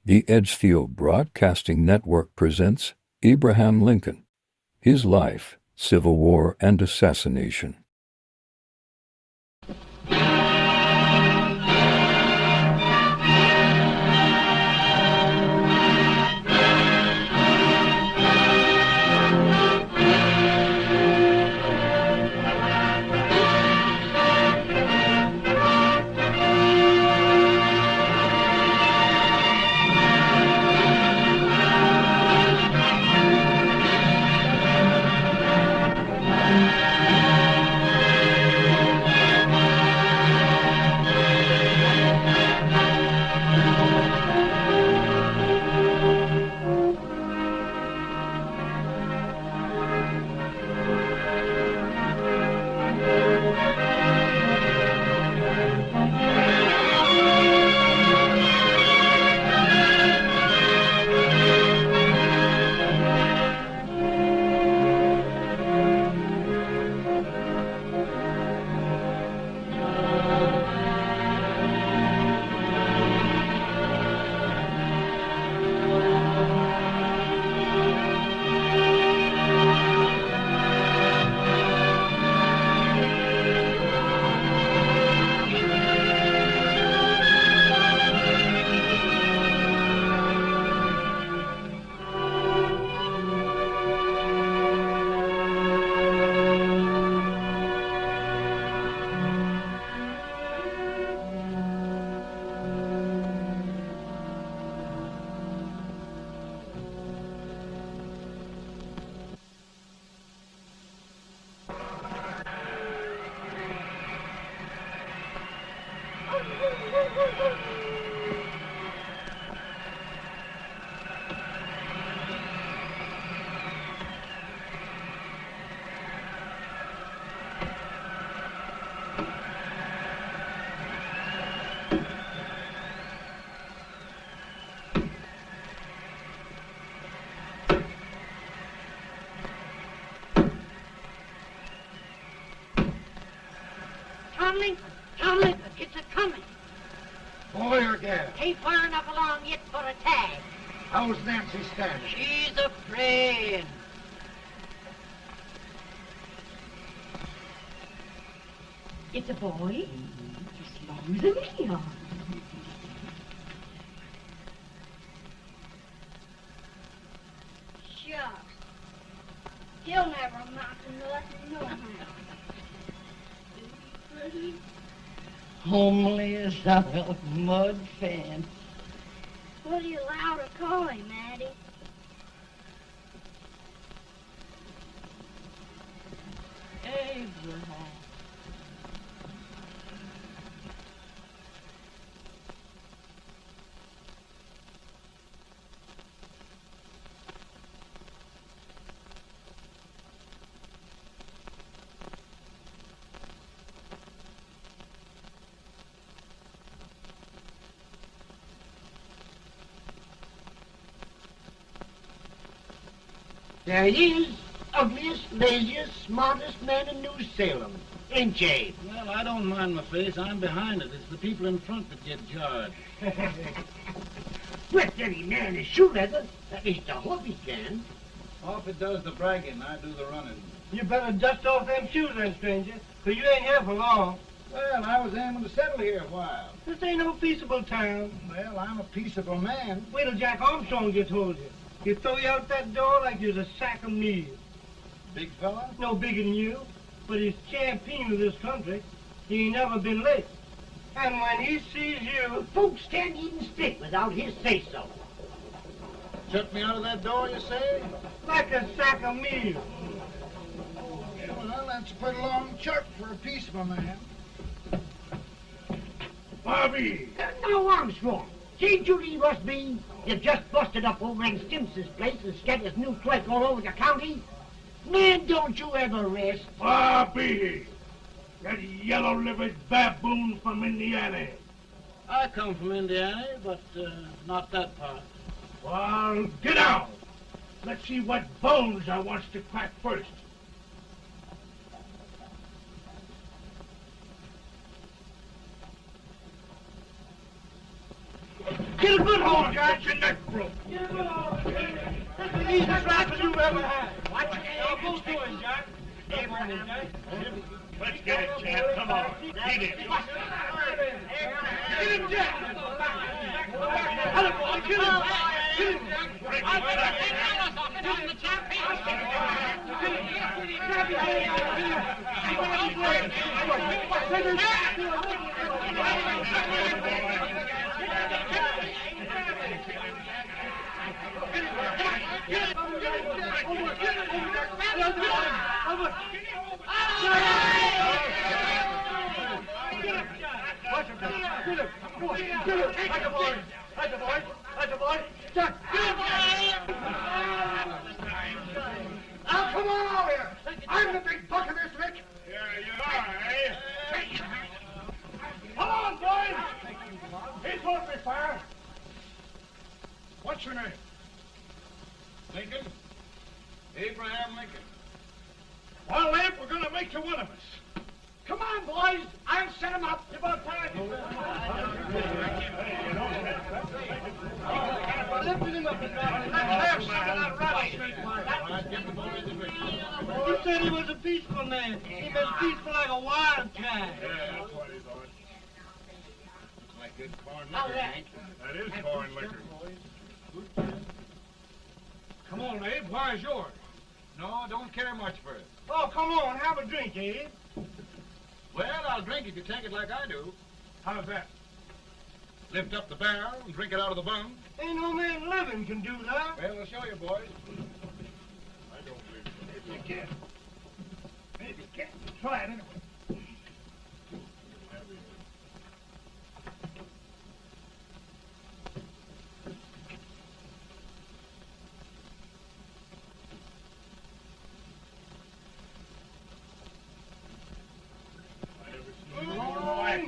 The Edgefield Broadcasting Network presents Abraham Lincoln, His Life, Civil War, and Assassination. Tom Lincoln, it's a-coming. Boy or gal? Ain't far enough along yet for a tag. How's Nancy standing? She's afraid. It's a boy, as long as a me are. Shucks. He'll never amount to nothing, no how. Homely as a mud fan. What do you allow to call him, Addie? Abraham. There he is, ugliest, laziest, smartest man in New Salem, ain't ye? Well, I don't mind my face. I'm behind it. It's the people in front that get jarred. Let any man is shoe leather, at least I hope he can. Off it does the bragging. I do the running. You better dust off them shoes then, stranger, 'cause you ain't here for long. Well, I was aiming to settle here a while. This ain't no peaceable town. Well, I'm a peaceable man. Wait till Jack Armstrong gets hold of you. He'll throw you out that door like you're a sack of meal. Big fella? No bigger than you, but he's champion of this country. He ain't never been late. And when he sees you... Folks can't even speak without his say-so. Shut me out of that door, you say? like a sack of meal. Well, that's a pretty long chart for a peaceable man. Bobby! Now, Armstrong, can't you leave us be? You've just busted up over in Stimpson's place and scattered new clerk all over the county. Man, don't you ever rest. Bobby! That yellow-livered baboon from Indiana. I come from Indiana, but not that part. Well, get out. Let's see what bones I wants to crack first. Get a good hold, Jack. Your neck broke. Get a good hold. That's the easiest rifle you've ever had. Watch it. Now, both doing, Jack. Come on, Jack. Let's get it, Jack. Come on. Beat it. Get him, Jack. Get him. Get him, Jack. Now, come on over here. I'm the big buck of this lick. Yeah, you are, eh? Come on, boys. He's going to be fire. What's your name? Lincoln? Abraham Lincoln. Well, Abe, we're going to make you one of us. Come on, boys. I'll set him up. It's about time. Lifted him up and down. Let's have some of that rattlesnake. He said he was a peaceful man. He was peaceful like a wildcat. Yeah, that's what he thought. Looks like good corn liquor, Hank. That is corn liquor. Come on, Abe. Why is yours? No, don't care much for it. Oh, come on. Have a drink, Abe. Well, I'll drink if you take it like I do. How's that? Lift up the barrel and drink it out of the bung. Ain't no man living can do that. Well, I'll show you, boys. I don't believe it. Maybe you can. Maybe you can. Try it anyway.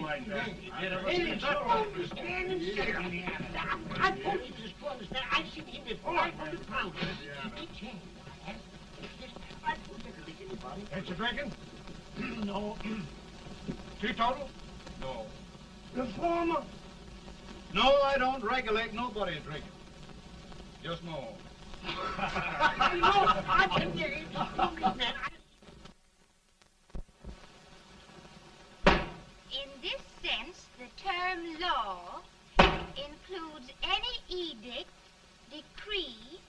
Like that. Stand and sit on the I told you this brother's there. I've seen him at 500 pounds. Each hand. I put that lick in your body. Ain't you drinking? No. Teetotal? No. Reformer. No, I don't regulate nobody drinking. Just no. No, I can get it. Man. In this sense, the term law includes any edict, decree,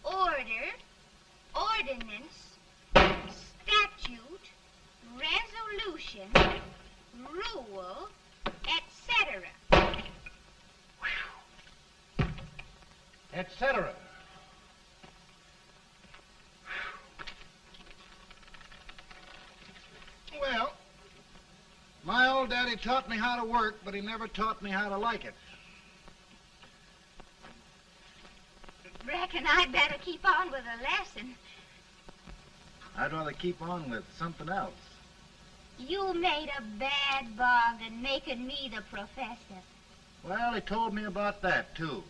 order, ordinance, statute, resolution, rule, etc. Etc. Well, my old daddy taught me how to work, but he never taught me how to like it. Reckon I'd better keep on with the lesson. I'd rather keep on with something else. You made a bad bargain making me the professor. Well, he told me about that, too.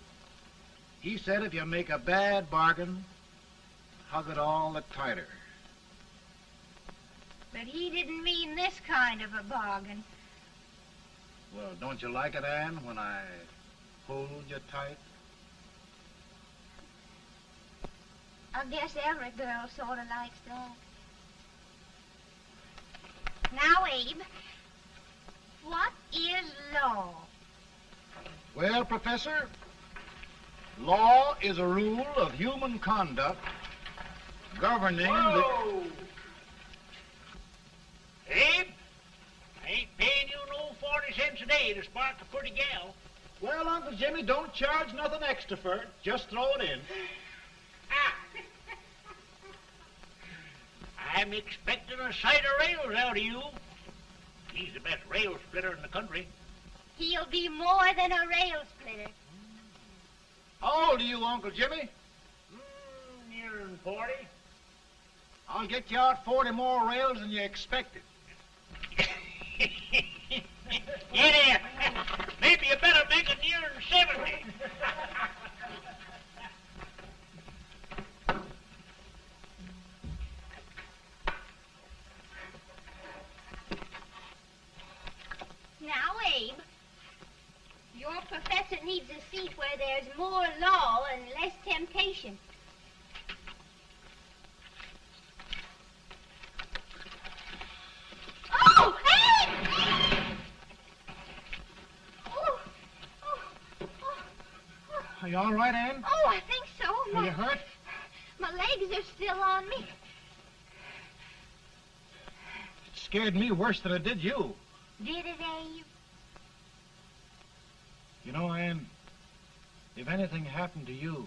He said if you make a bad bargain, hug it all the tighter. But he didn't mean this kind of a bargain. Well, don't you like it, Anne, when I hold you tight? I guess every girl sort of likes that. Now, Abe, what is law? Well, Professor, law is a rule of human conduct governing Whoa! Abe, I ain't paying you no 40 cents a day to spark a pretty gal. Well, Uncle Jimmy, don't charge nothing extra for it. Just throw it in. I'm expecting a sight of rails out of you. He's the best rail splitter in the country. He'll be more than a rail splitter. How old are you, Uncle Jimmy? Nearing 40. I'll get you out 40 more rails than you expected. Yeah, maybe you better make it nearing 70. Now, Abe, Your professor needs a seat where there's more law and less temptation. Oh, hey! Oh, oh, oh. Are you all right, Ann? Oh, I think so. Are you hurt? My legs are still on me. It scared me worse than it did you. Did it, Abe? You know, Ann, if anything happened to you,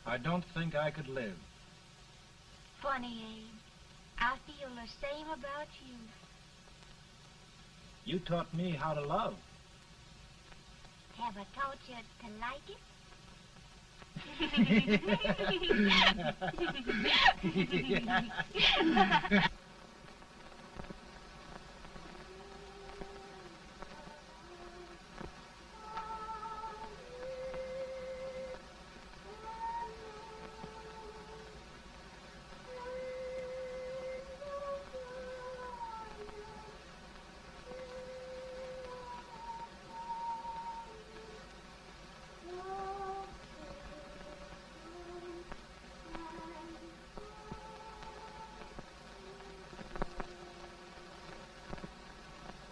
I don't think I could live. Funny, Abe. I feel the same about you. You taught me how to love. Have I taught you to like it?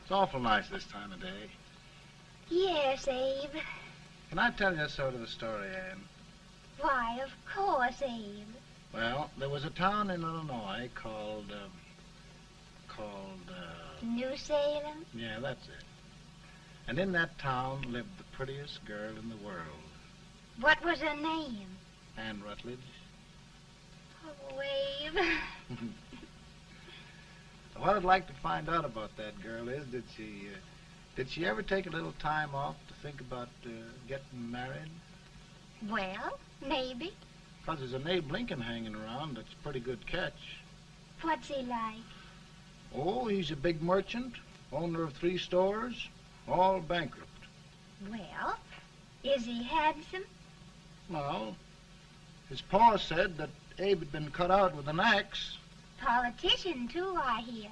It's awful nice this time of day. Yes, Abe. Can I tell you sort of a story, Ann? Why, of course, Abe. Well, there was a town in Illinois called, New Salem? yeah, that's it. And in that town lived the prettiest girl in the world, What was her name? Ann Rutledge. Oh, Abe. What I'd like to find out about that girl is, did she ever take a little time off to think about getting married? Well, maybe. 'Cause there's an Abe Lincoln hanging around that's a pretty good catch. What's he like? Oh, he's a big merchant, owner of 3 stores, all bankrupt. Well, is he handsome? Well, his pa said that Abe had been cut out with an axe. Politician, too, I hear.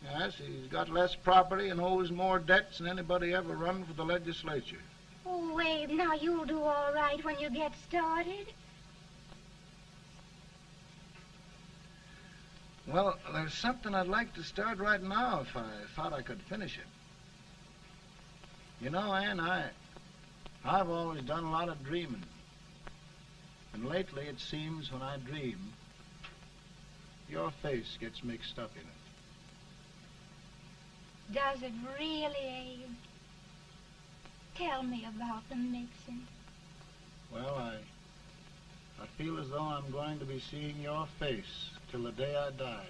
Yes, he's got less property and owes more debts than anybody ever run for the legislature. Oh, Abe, now you'll do all right when you get started. Well, there's something I'd like to start right now if I thought I could finish it. You know, Ann, I've always done a lot of dreaming. And lately it seems when I dream, your face gets mixed up in it. Does it really, Abe? Tell me about the mixing. Well, I feel as though I'm going to be seeing your face till the day I die.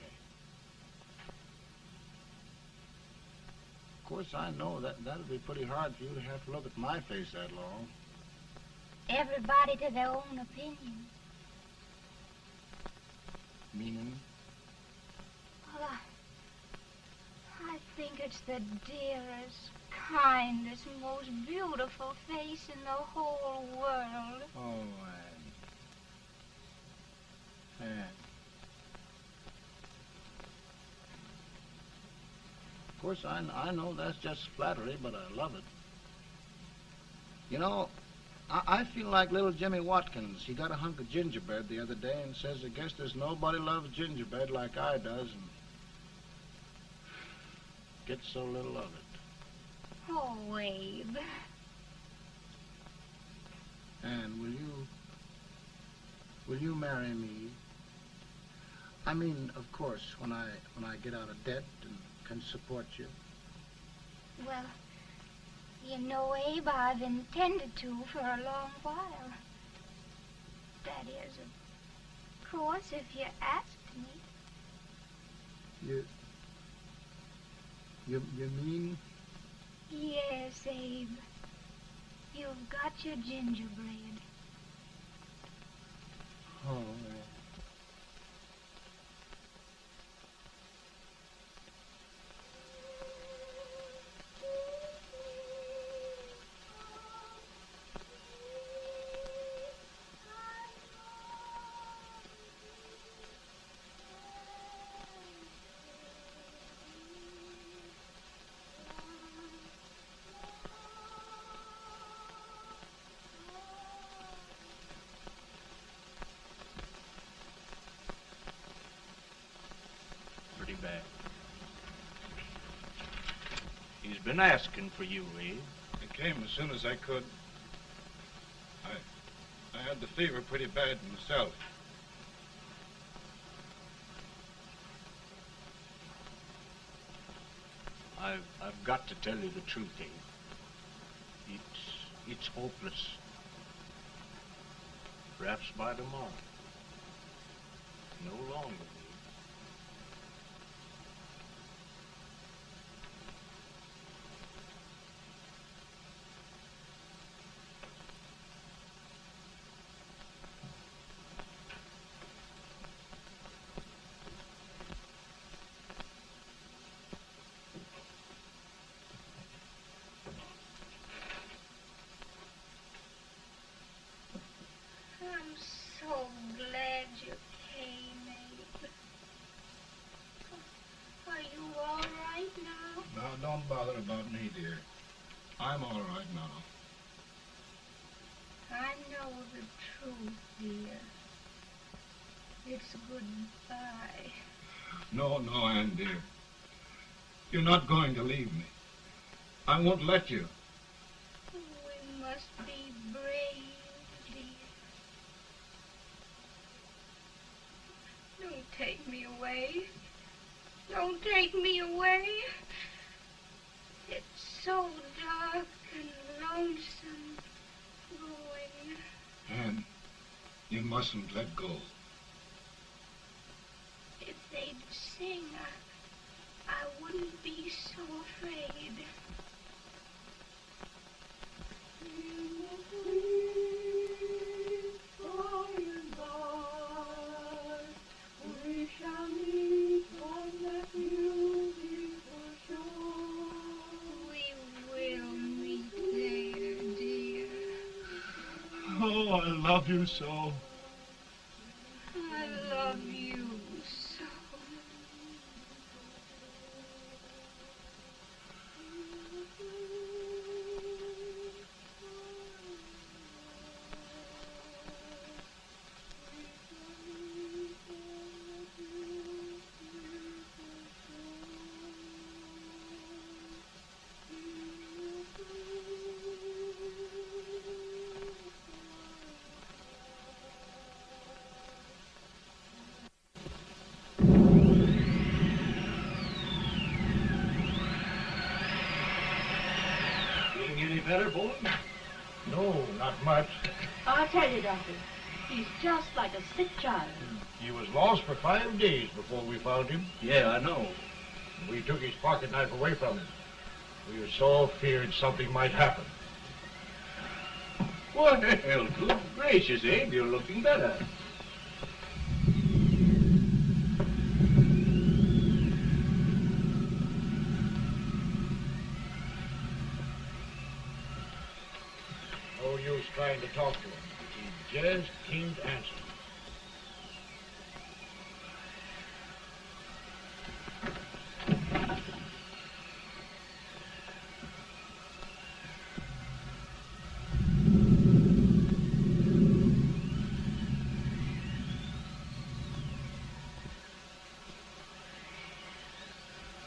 Of course, I know that'll be pretty hard for you to have to look at my face that long. Everybody to their own opinion. Meaning? Well, I think it's the dearest, kindest, most beautiful face in the whole world. Oh, Ann. Of course, I know that's just flattery, but I love it. You know, I feel like little Jimmy Watkins. He got a hunk of gingerbread the other day and says, I guess there's nobody loves gingerbread like I does, and gets so little of it. Oh, Abe. And will you marry me? I mean, of course, when I get out of debt and can support you. Well, you know, Abe, I've intended to for a long while. That is, of course, if you asked me. You mean? Yes, Abe. You've got your gingerbread. Oh, been asking for you, Abe. I came as soon as I could. I had the fever pretty bad myself. I've got to tell you the truth, Abe. It's hopeless. Perhaps by tomorrow. No longer, Abe. I'm so glad you came, Abe. Are you all right now? Now, don't bother about me, dear. I'm all right now. I know the truth, dear. It's goodbye. No, Ann, dear. You're not going to leave me. I won't let you. We must be brave, dear. Don't take me away. Don't take me away. It's so dark and lonesome going. Ann, you mustn't let go. If they'd sing, I wouldn't be so afraid. We shall meet on that beautiful shore. We will meet there, dear. Oh, I love you so. I love you so. Any better, boy? No, not much. I'll tell you, Doctor, he's just like a sick child. He was lost for 5 days before we found him. Yeah, I know. We took his pocket knife away from him. We were so feared something might happen. Well, good gracious, Abe, you're looking better. No use trying to talk to him. He just can't answer.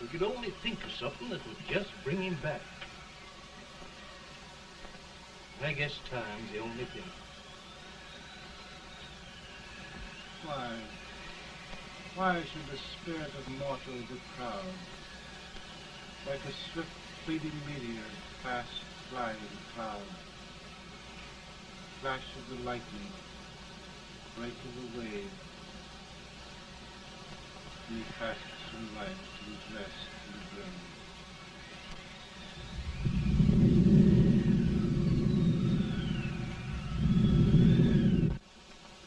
We could only think of something that would just bring him back. I guess time's the only thing. Why should the spirit of mortal be proud? Like a swift fleeting meteor, fast flying cloud. Flash of the lightning, break of the wave. He passes from life to his rest in the grave.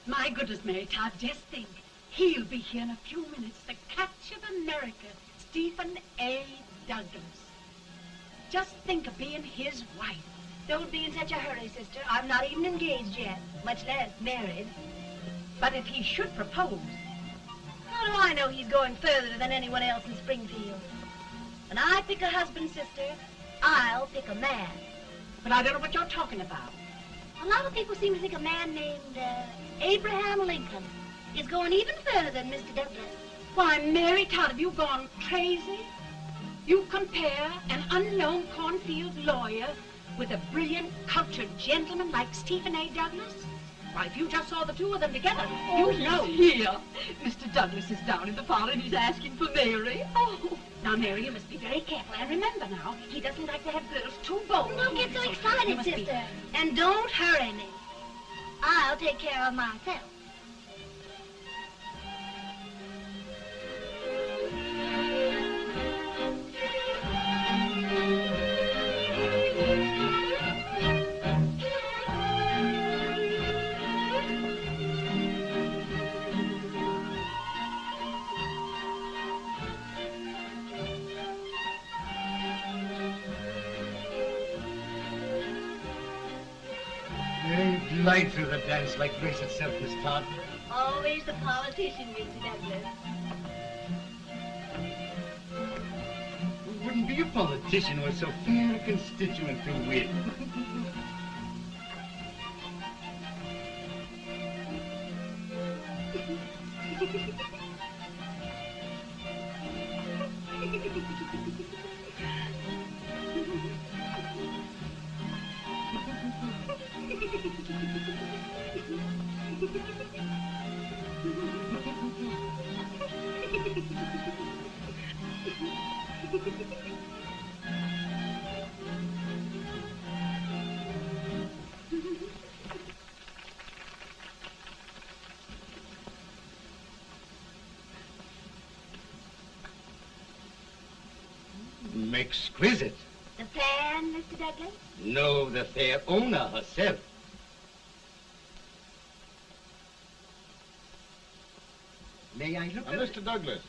My goodness, Mary Todd, just think. He'll be here in a few minutes. The catch of America, Stephen A. Douglas. Just think of being his wife. Don't be in such a hurry, sister. I'm not even engaged yet, much less married. But if he should propose... How do I know he's going further than anyone else in Springfield? When I pick a husband, sister, I'll pick a man. But I don't know what you're talking about. A lot of people seem to think a man named Abraham Lincoln is going even further than Mr. Douglas. Why, Mary Todd, have you gone crazy? You compare an unknown cornfield lawyer with a brilliant, cultured gentleman like Stephen A. Douglas? Why, if you just saw the two of them together, you'd know. Here. Mr. Douglas is down in the parlor and he's asking for Mary. Oh. Now, Mary, you must be very careful. And remember now, he doesn't like to have girls too bold. Don't get so excited, sister. And don't hurry me. I'll take care of myself. Glide through the dance like grace itself, Miss Todd. Always the politician, Mr. Douglas. Wouldn't be a politician with so fair a constituent to win. Exquisite. The fan, Mr. Douglas? No, the fair owner herself. May I look at Mr. Douglas,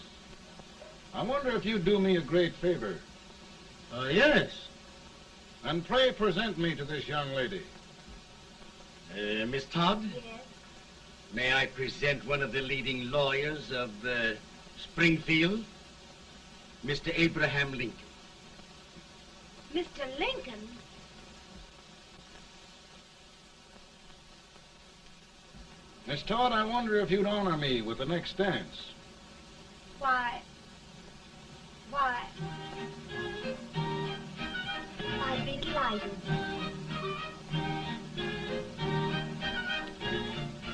I wonder if you'd do me a great favor. Yes. And pray present me to this young lady. Miss Todd? Yes. May I present one of the leading lawyers of Springfield, Mr. Abraham Lincoln. Mr. Lincoln? Miss Todd, I wonder if you'd honor me with the next dance. Why, I'd be delighted.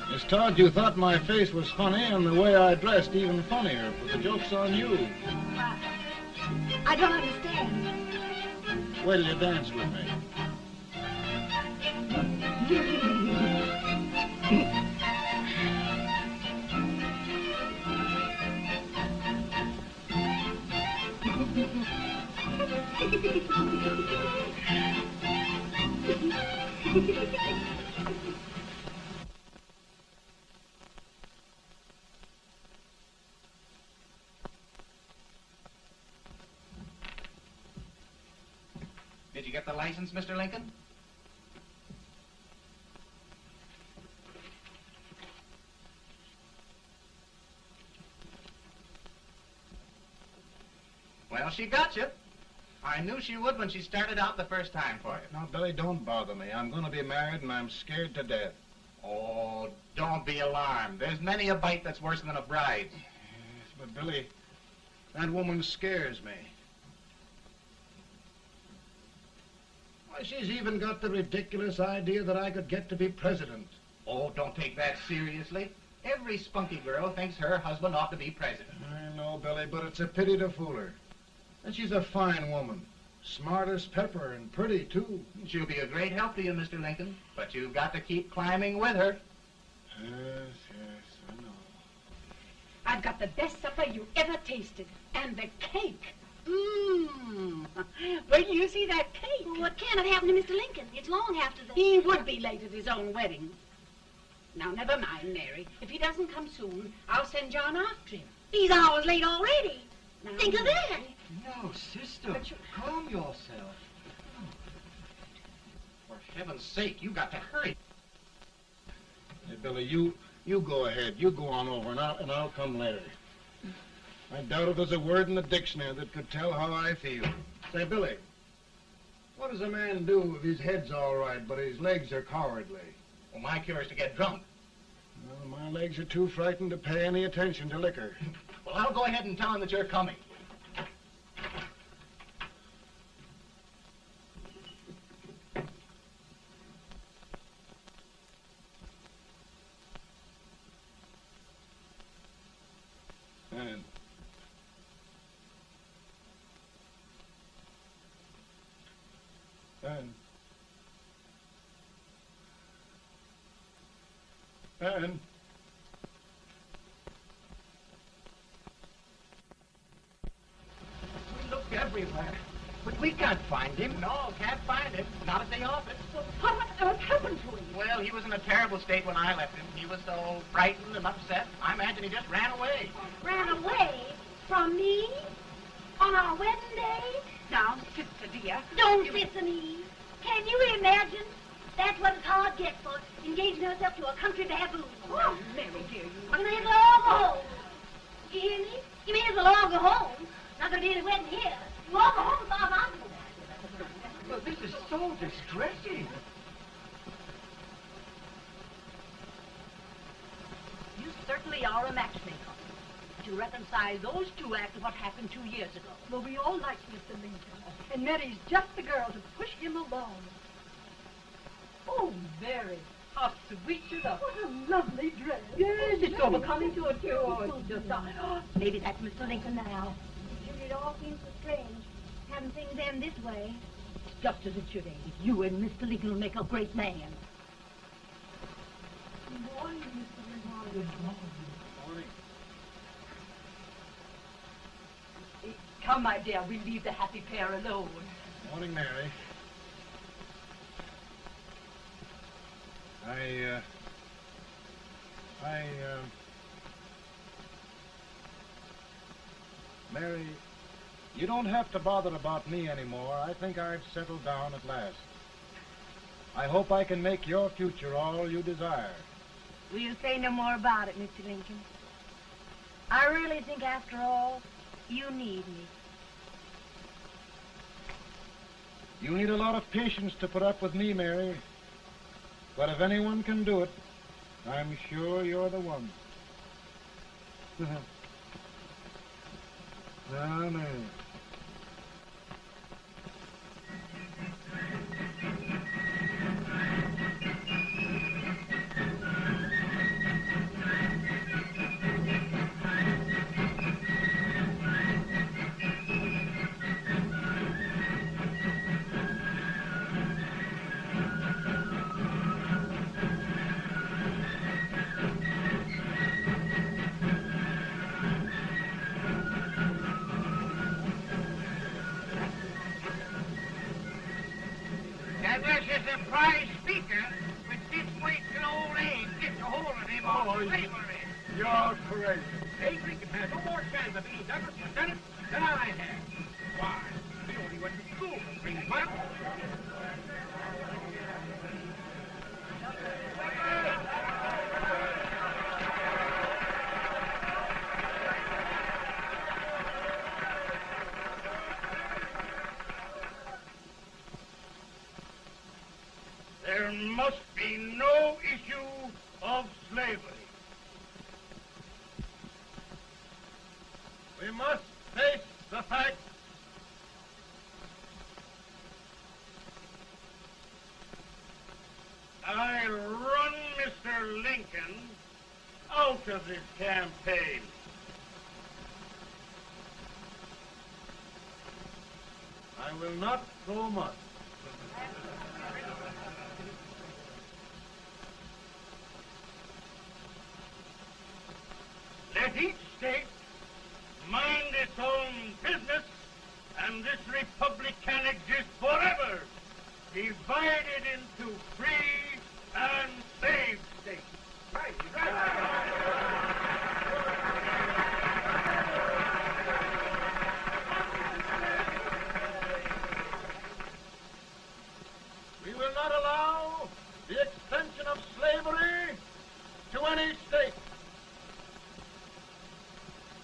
Miss Todd, you thought my face was funny and the way I dressed even funnier, but the joke's on you. I don't understand. Wait till you dance with me. Did you get the license, Mr. Lincoln? Well, she got you. I knew she would when she started out the first time for you. Now, Billy, don't bother me. I'm going to be married and I'm scared to death. Oh, don't be alarmed. There's many a bite that's worse than a bride. Yes, but Billy, that woman scares me. Why, she's even got the ridiculous idea that I could get to be president. Oh, don't take that seriously. Every spunky girl thinks her husband ought to be president. I know, Billy, but it's a pity to fool her. And she's a fine woman. Smart as pepper and pretty, too. She'll be a great help to you, Mr. Lincoln. But you've got to keep climbing with her. Yes, I know. I've got the best supper you ever tasted. And the cake. Mmm. Wait till you see that cake. Well, what can have happened to Mr. Lincoln? It's long after the... He would be late at his own wedding. Now, never mind, Mary. If he doesn't come soon, I'll send John after him. He's hours late already. Now, Think of that. No, sister, calm yourself. For heaven's sake, you got to hurry. Hey, Billy, you go ahead. You go on over, and I'll come later. I doubt if there's a word in the dictionary that could tell how I feel. Say, Billy, what does a man do if his head's all right, but his legs are cowardly? Well, my cure is to get drunk. Well, my legs are too frightened to pay any attention to liquor. Well, I'll go ahead and tell him that you're coming. Anne. We looked everywhere, but we can't find him. No, can't find him. Not at the office. Well, what on earth happened to him? Well, he was in a terrible state when I left him. He was so frightened and upset. I imagine he just ran away. Ran away from me on our wedding day? Now, sister dear. Don't listen, Eve. Can you imagine? That's what it's hard gets for engaging herself to a country baboon. Oh, Mary, dear, you may as well all go home. You hear me? You may as well all go home. Not gonna be any wedding here. You all go home as far as I'm concerned. Well, this is so distressing. You certainly are a matchmaker. To reconcile those two after what happened 2 years ago. Well, we all like Mr. Lincoln. And Mary's just the girl to push him along. Oh, Mary, how sweet you look. What a lovely dress. Yes, it's so becoming to it, too. Oh, it's just Maybe that's Mr. Lincoln now. It all seems so strange, having things end this way. It's just as it should end. You and Mr. Lincoln will make a great man. Good morning, Mr. Lincoln. Good morning. Come, my dear, we'll leave the happy pair alone. Morning, Mary. Mary, you don't have to bother about me anymore. I think I've settled down at last. I hope I can make your future all you desire. We'll say no more about it, Mr. Lincoln. I really think, after all, you need me. You need a lot of patience to put up with me, Mary. But if anyone can do it, I'm sure you're the one. Ah, Mary. Douglas is a prize speaker, but this wasting old age gets a hold of him on slavery. You're crazy. Abe Lincoln has no more chance of being Douglas Lieutenant than I have. Why? He only went to school for 3 months. There must be no issue of slavery. We must face the fact I run Mr. Lincoln out of this campaign. I will not throw much. Let each state mind its own business, and this republic can exist forever, divided into free and slave states. Right. We will not allow the extension of slavery to any state.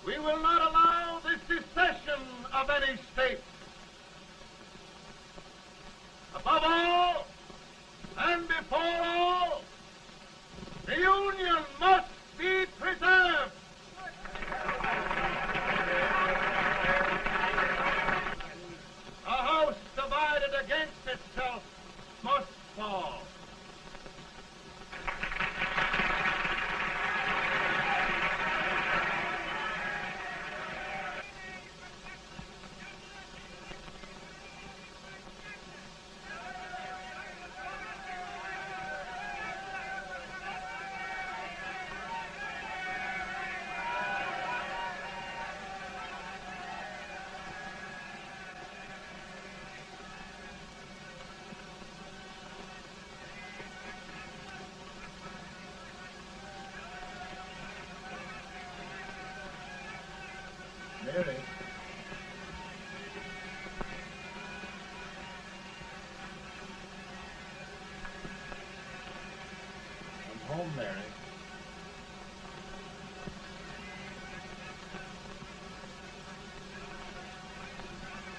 We will not allow the secession of any state. Above all, and before all, the Union must be preserved. A house divided against itself must fall. home, Mary.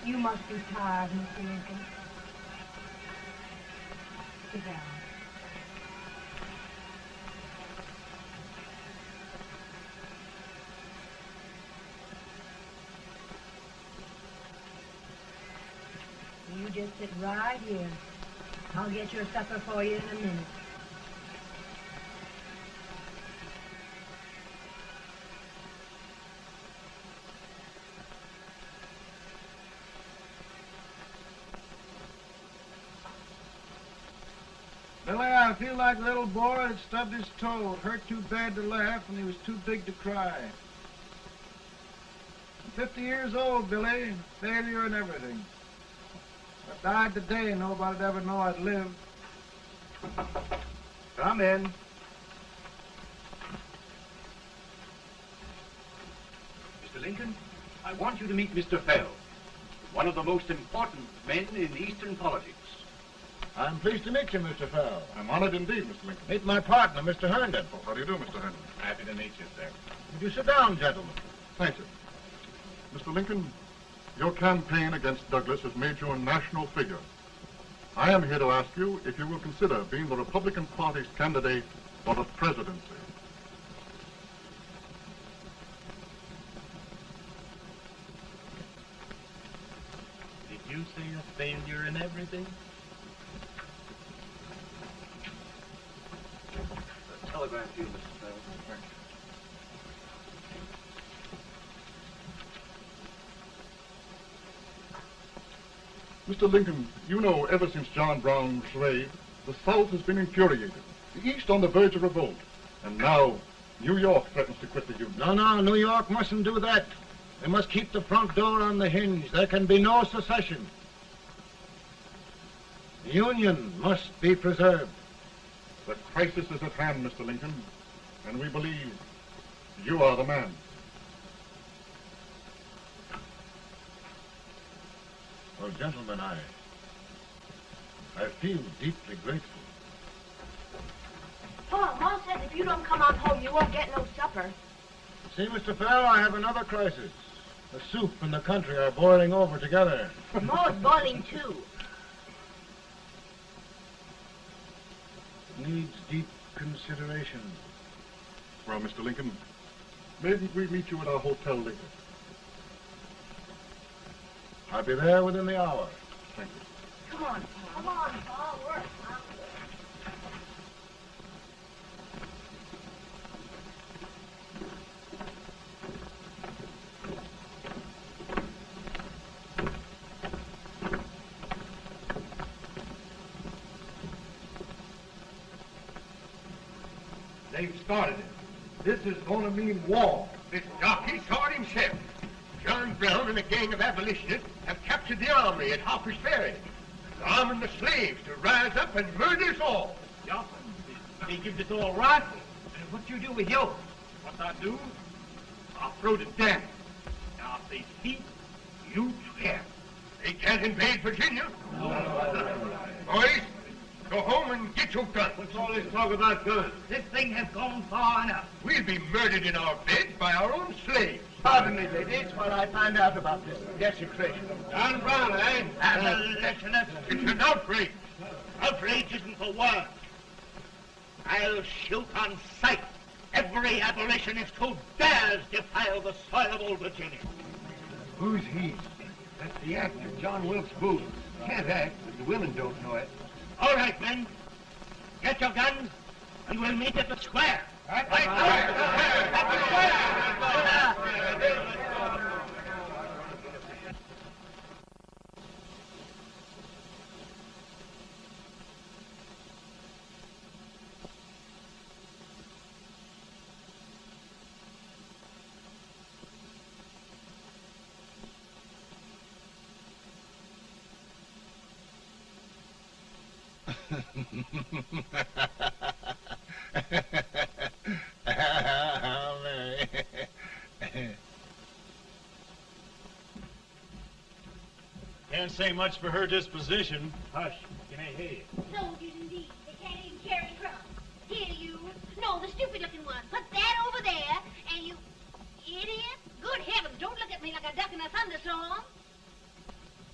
You must be tired, Mr. Lincoln. Sit down. You just sit right here. I'll get your supper for you in a minute. Billy, I feel like a little boy that stubbed his toe. It hurt too bad to laugh, and he was too big to cry. I'm 50 years old, Billy. Failure and everything. If I died today, nobody'd ever know I'd lived. Come in. Mr. Lincoln, I want you to meet Mr. Fell, one of the most important men in Eastern politics. I'm pleased to meet you, Mr. Fell. I'm honored indeed, Mr. Lincoln. Meet my partner, Mr. Herndon. Oh, how do you do, Mr. Herndon? Happy to meet you, sir. Would you sit down, gentlemen? Thank you. Mr. Lincoln, your campaign against Douglas has made you a national figure. I am here to ask you if you will consider being the Republican Party's candidate for the presidency. Did you say a failure in everything? A telegram to you, Mr. Fell. Mr. Lincoln, you know ever since John Brown was slaved, the South has been infuriated, the East on the verge of revolt, and now New York threatens to quit the Union. No, New York mustn't do that. They must keep the front door on the hinge. There can be no secession. The Union must be preserved. The crisis is at hand, Mr. Lincoln, and we believe you are the man. Well, gentlemen, I feel deeply grateful. Ma says if you don't come on home, you won't get no supper. See, Mr. Fell, I have another crisis. The soup and the country are boiling over together. Ma's boiling too. Needs deep consideration. Well, Mr. Lincoln, maybe we meet you at our hotel later. I'll be there within the hour. Thank you. Come on, Pa. Come on, Pa. Work. They've started it. This is going to mean war. This jockey saw it himself. John Brown and a gang of abolitionists have captured the armory at Harper's Ferry. They're arming the slaves to rise up and murder us all. Yeah, they give us all rifles. And what you do with yours? What I do? I'll throw the damn. Now, if they speak, you swear. They can't invade Virginia. Boys, go home and get your guns. What's all this talk about guns? This thing has gone far enough. We'll be murdered in our beds by our own slaves. Pardon me, ladies, while I find out about this desecration. John Brown, eh? Abolitionists. It's an outrage. Outrage isn't the word. I'll shoot on sight every abolitionist who dares defile the soil of old Virginia. Who's he? That's the actor, John Wilkes Booth. Can't act, but the women don't know it. All right, men. Get your guns, and we'll meet at the square. Right. At the square. Can't say much for her disposition. Hush, can I hear you? Soldiers indeed. They can't even carry crumbs. Here, you. thunderstorm.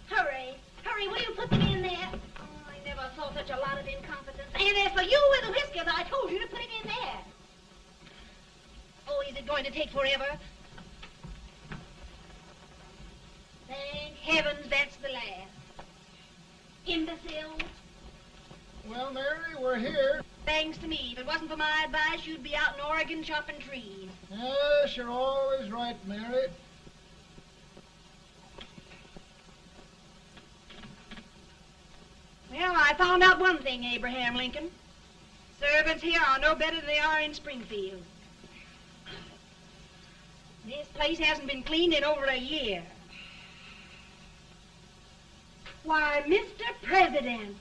Hurry, hurry, will you put them in there? Oh, I never saw such a lot of incompetence. And as for you with the whiskers, I told you to put him in there. Oh, is it going to take forever? Thank heavens that's the last. Imbeciles. Well, Mary, we're here. Thanks to me. If it wasn't for my advice, you'd be out in Oregon chopping trees. Yes, you're always right, Mary. Well, I found out one thing, Abraham Lincoln. Servants here are no better than they are in Springfield. This place hasn't been cleaned in over a year. Why, Mr. President.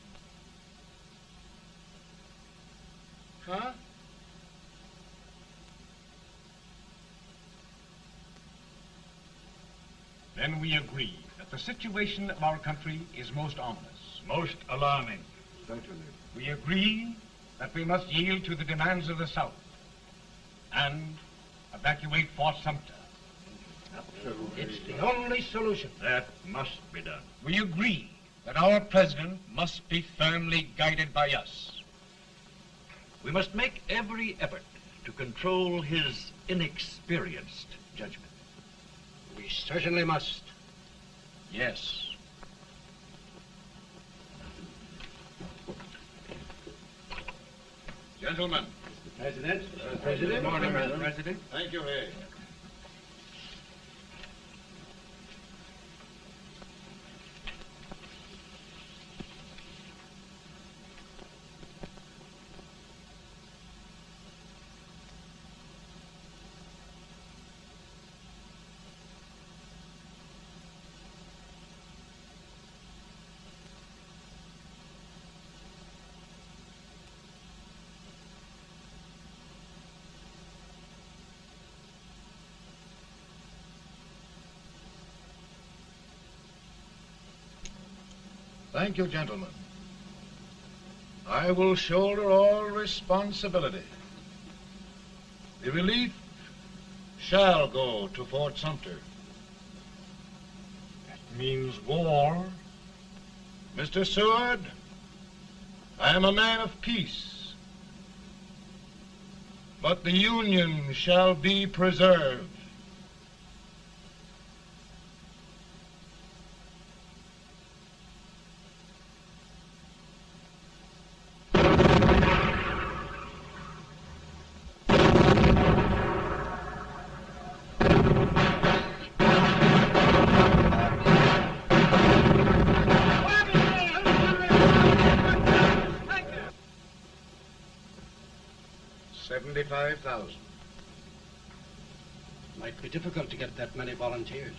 Huh? Then we agree that the situation of our country is most ominous. Most alarming. Certainly. We agree that we must yield to the demands of the South and evacuate Fort Sumter. It's the only solution. That must be done. We agree that our president must be firmly guided by us. We must make every effort to control his inexperienced judgment. We certainly must. Yes. Gentlemen. President. Good morning, President. President. Thank you, Hay. Thank you, gentlemen. I will shoulder all responsibility. The relief shall go to Fort Sumter. That means war. Mr. Seward, I am a man of peace, but the Union shall be preserved. $75,000. Might be difficult to get that many volunteers.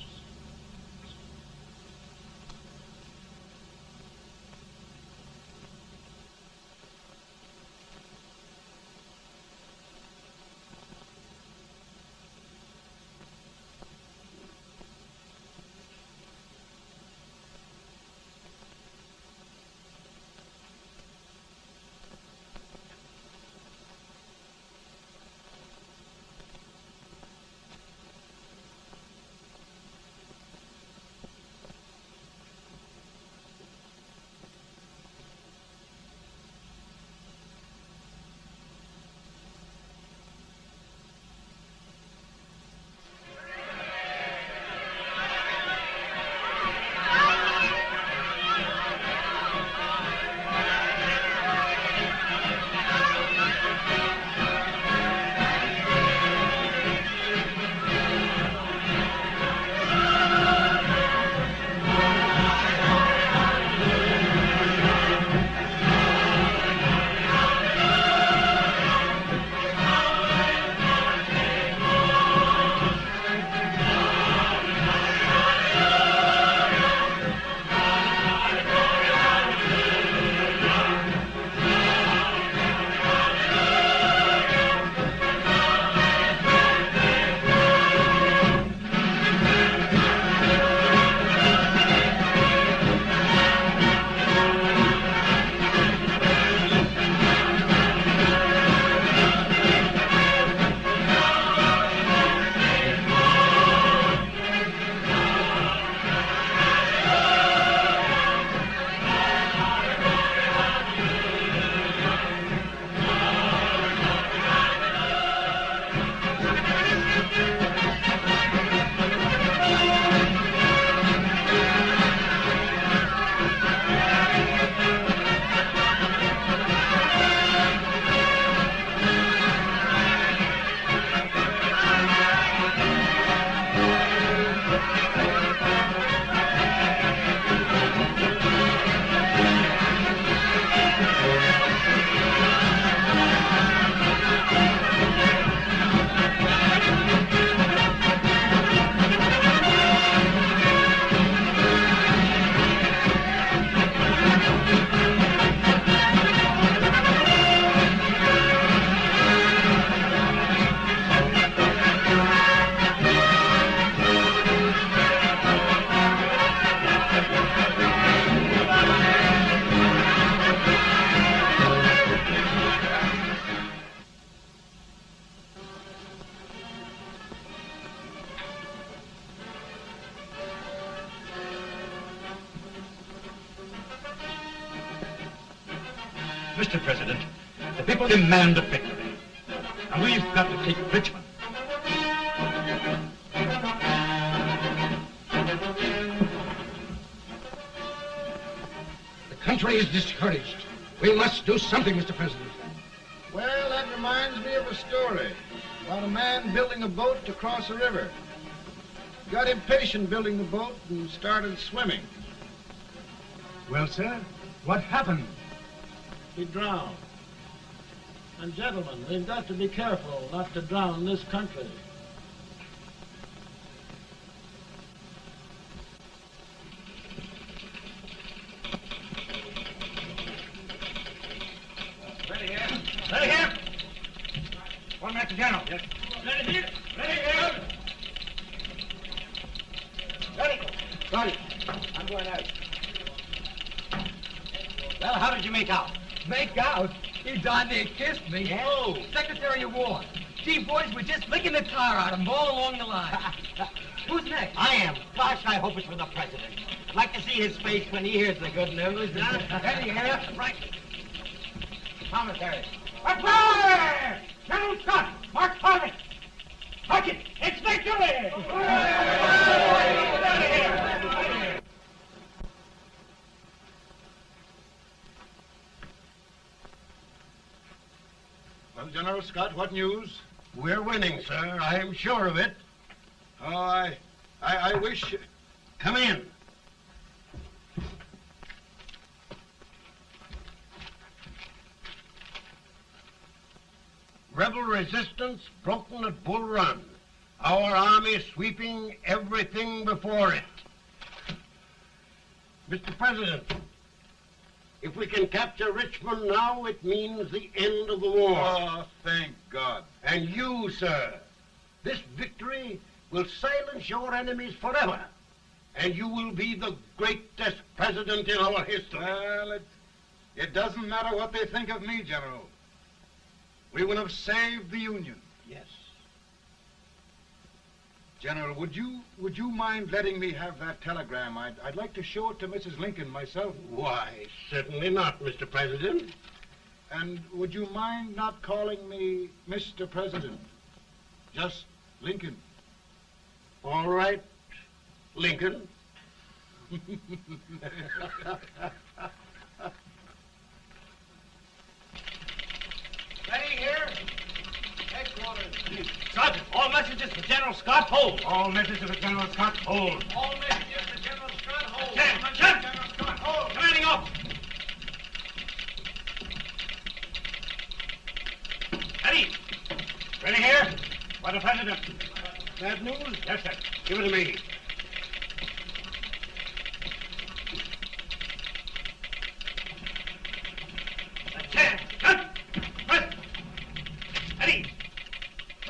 Mr. President, the people demand a victory. And we've got to take Richmond. The country is discouraged. We must do something, Mr. President. Well, that reminds me of a story about a man building a boat to cross a river. Got impatient building the boat and started swimming. Well, sir, what happened? He drowned. And gentlemen, we've got to be careful not to drown this country. Ready here. Ready here. 1 minute to General. Yes. Ready here. Ready here. Ready. Ready. I'm going out. Well, how did you make out? Make out? He darn near kissed me. Oh. Secretary of War. Gee, boys, we're just licking the tar out of him all along the line. Who's next? I am. Gosh, I hope it's for the president. I'd like to see his face when he hears the good news, huh? Ready here. Right. Commissary. Fire! General Scott! Mark Harvey! Mark it! It's victory! Well, General Scott, what news? We're winning, sir. I am sure of it. Oh, I wish... Come in. Rebel resistance broken at Bull Run. Our army sweeping everything before it. Mr. President, if we can capture Richmond now, it means the end of the war. Oh, thank God. And you, sir, this victory will silence your enemies forever. And you will be the greatest president in our history. Well, it doesn't matter what they think of me, General. We will have saved the Union. Yes. General, would you mind letting me have that telegram? I'd like to show it to Mrs. Lincoln myself. Why, certainly not, Mr. President. And would you mind not calling me Mr. President? Just Lincoln. All right, Lincoln. Ready here. Headquarters. Sergeant, all messages for General Scott, hold. All messages for General Scott, hold. All messages for General Scott, hold. General Scott, hold! Commanding officer. Ready. Ready here. For the President. Bad news? Yes, sir. Give it to me.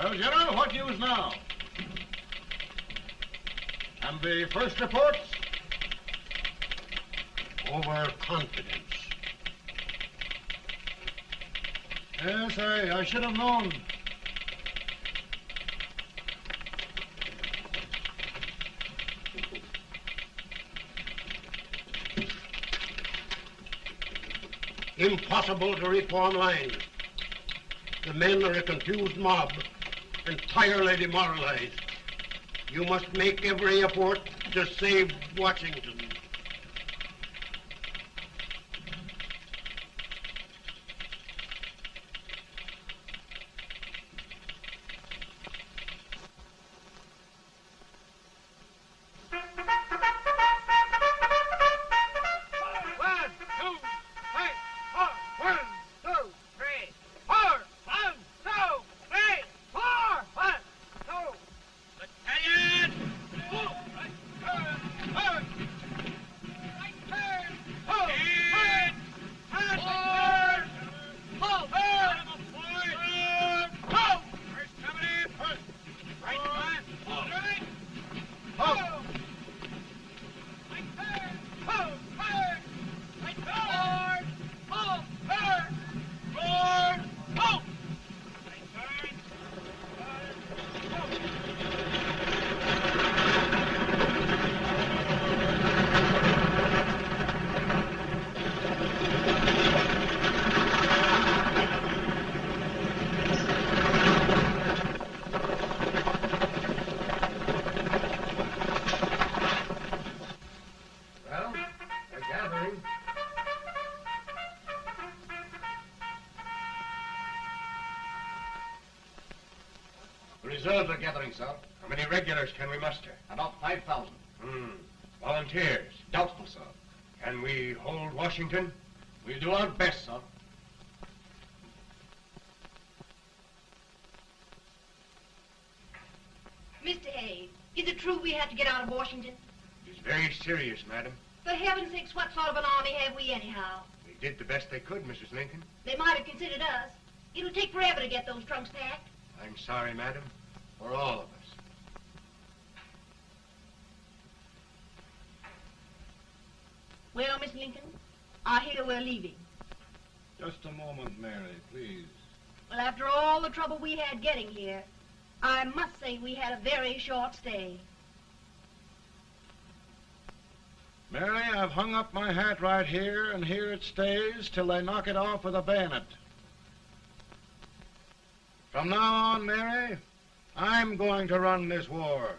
Well, General, what news now? And the first reports? Overconfidence. Yes, I should have known. Impossible to reform lines. The men are a confused mob, entirely demoralized. You must make every effort to save Washington. The reserves are gathering, sir. How many regulars can we muster? About 5,000. Volunteers? Doubtful, sir. Can we hold Washington? We'll do our best, sir. Mr. Hayes, is it true we have to get out of Washington? It's very serious, madam. For heaven's sakes, what sort of an army have we anyhow? They did the best they could, Mrs. Lincoln. They might have considered us. It'll take forever to get those trunks packed. I'm sorry, madam, for all of us. Well, Miss Lincoln, I hear we're leaving. Just a moment, Mary, please. Well, after all the trouble we had getting here, I must say we had a very short stay. Mary, I've hung up my hat right here, and here it stays till they knock it off with a bayonet. From now on, Mary, I'm going to run this war.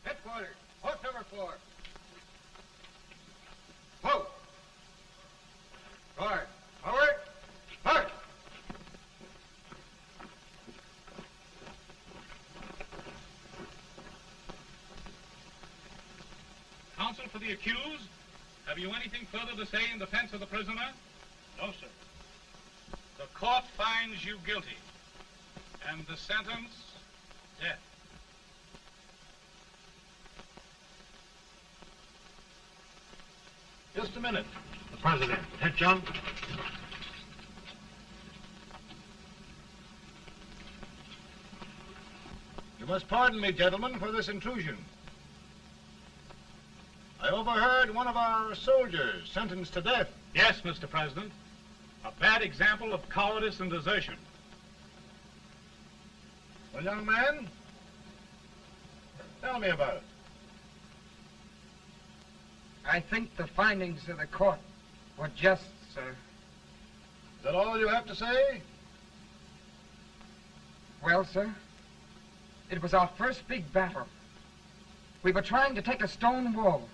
Headquarters, post number 4. Whoa! Guard, forward, march! Counsel for the accused, have you anything further to say in defense of the prisoner? No, sir. The court finds you guilty, and the sentence, death. Just a minute. The President. Attention. You must pardon me, gentlemen, for this intrusion. I overheard one of our soldiers sentenced to death. Yes, Mr. President. A bad example of cowardice and desertion. Well, young man, tell me about it. I think the findings of the court were just, sir. Is that all you have to say? Well, sir, it was our first big battle. We were trying to take a stone wall.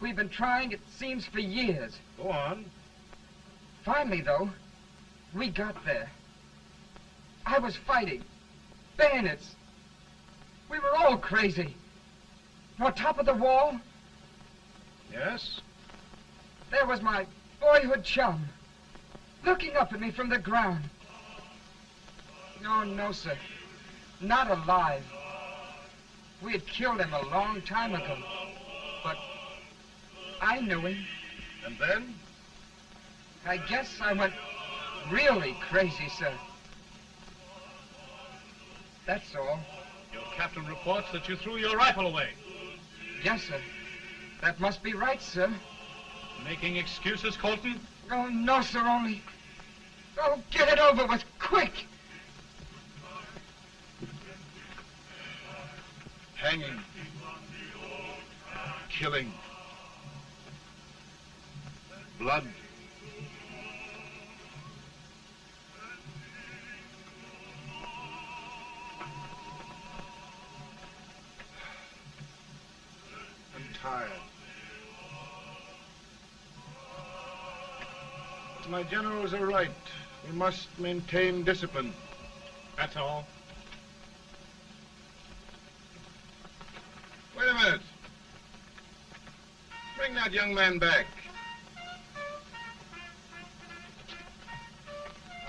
We've been trying, it seems, for years. Go on. Finally, though, we got there. I was fighting. Bayonets. We were all crazy. On top of the wall, Yes? there was my boyhood chum, looking up at me from the ground. No, sir. Not alive. We had killed him a long time ago. But I knew him. And then? I guess I went really crazy, sir. That's all. Your captain reports that you threw your rifle away. Yes, sir. That must be right, sir. Making excuses, Colton? Oh, no, sir, only... Oh, get it over with, quick! Hanging. Killing. Blood. I'm tired. But my generals are right. We must maintain discipline. That's all. Wait a minute. Bring that young man back.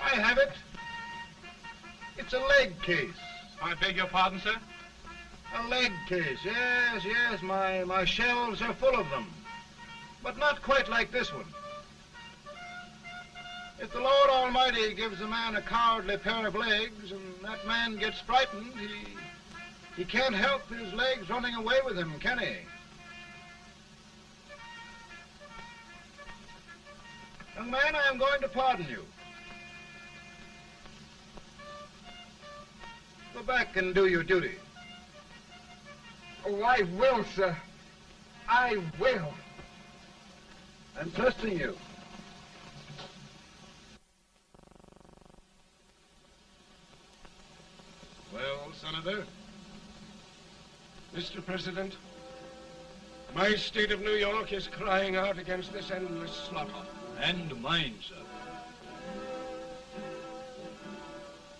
I have it. It's a leg case. I beg your pardon, sir? A leg case, yes. My shelves are full of them. But not quite like this one. If the Lord Almighty gives a man a cowardly pair of legs and that man gets frightened, he can't help his legs running away with him, can he? Young man, I am going to pardon you. Go back and do your duty. Oh, I will, sir. I will. I'm trusting you. Well, Senator? Mr. President, My state of New York is crying out against this endless slaughter. And mine, sir.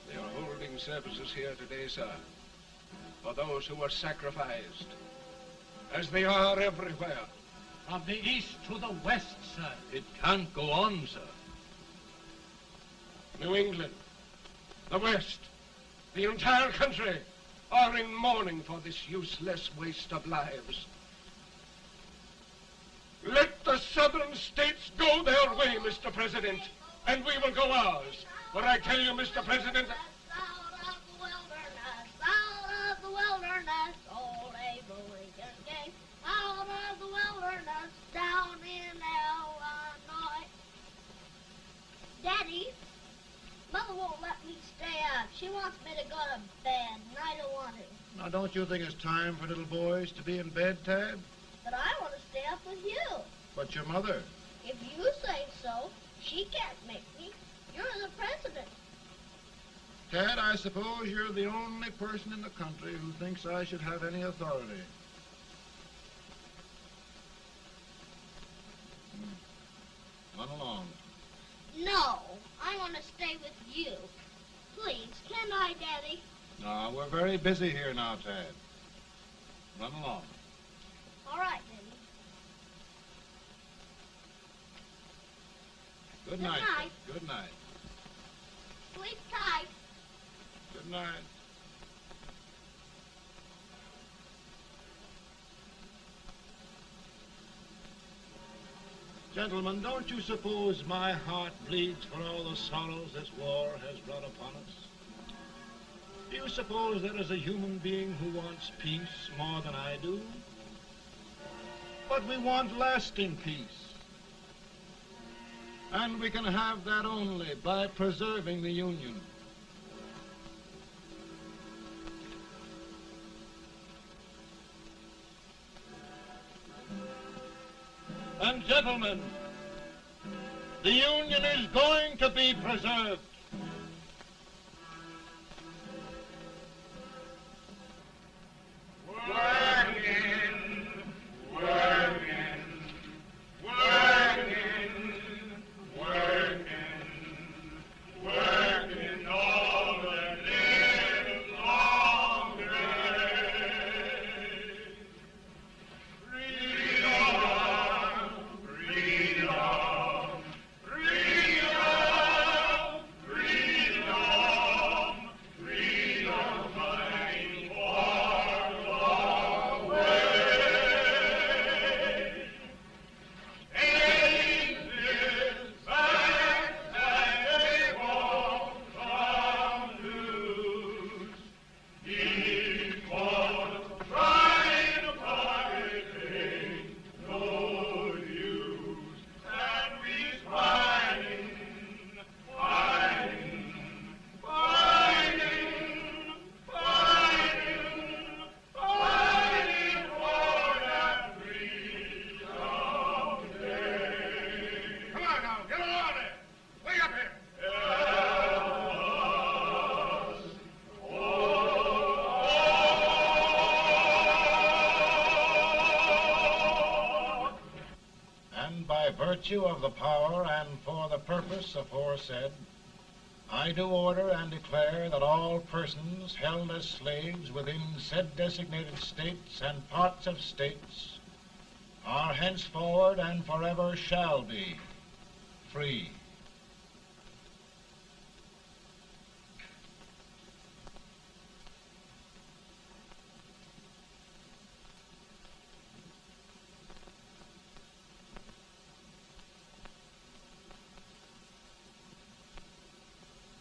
They are holding services here today, sir, for those who were sacrificed, as they are everywhere. From the east to the west, sir. It can't go on, sir. New England, the West, the entire country are in mourning for this useless waste of lives. Let the southern states go their way, Mr. President, and we will go ours. But I tell you, Mr. President, Out of the wilderness, old Abraham Lincoln came. Out of the wilderness, down in Illinois. Daddy, Mother won't let me stay up. She wants me to go to bed, and I don't want to. Now, don't you think it's time for little boys to be in bed, Tad? But I want to stay up with you. But your mother. If you say so, she can't make me. You're the president. Tad, I suppose you're the only person in the country who thinks I should have any authority. Run along. No, I want to stay with you. Please, can I, Daddy? No, we're very busy here now, Tad. Run along. All right, Daddy. Good night. Good night. Good night. Sleep tight. Good night. Gentlemen, don't you suppose my heart bleeds for all the sorrows this war has brought upon us? Do you suppose there is a human being who wants peace more than I do? But we want lasting peace. And we can have that only by preserving the Union. And gentlemen, the Union is going to be preserved. Working, working, working, working, working all the live long day. Freedom, freedom, freedom, freedom, freedom, fighting for the way. Ages back that they won't come loose. Before trying to party ain't no use. And we's fighting, fighting, fighting, fighting, fighting for that freedom day. Come on now, get on there. Way up here. And by virtue of the power and for the purpose aforesaid, I do order and declare that all persons held as slaves within said designated states and parts of states are henceforward and forever shall be free.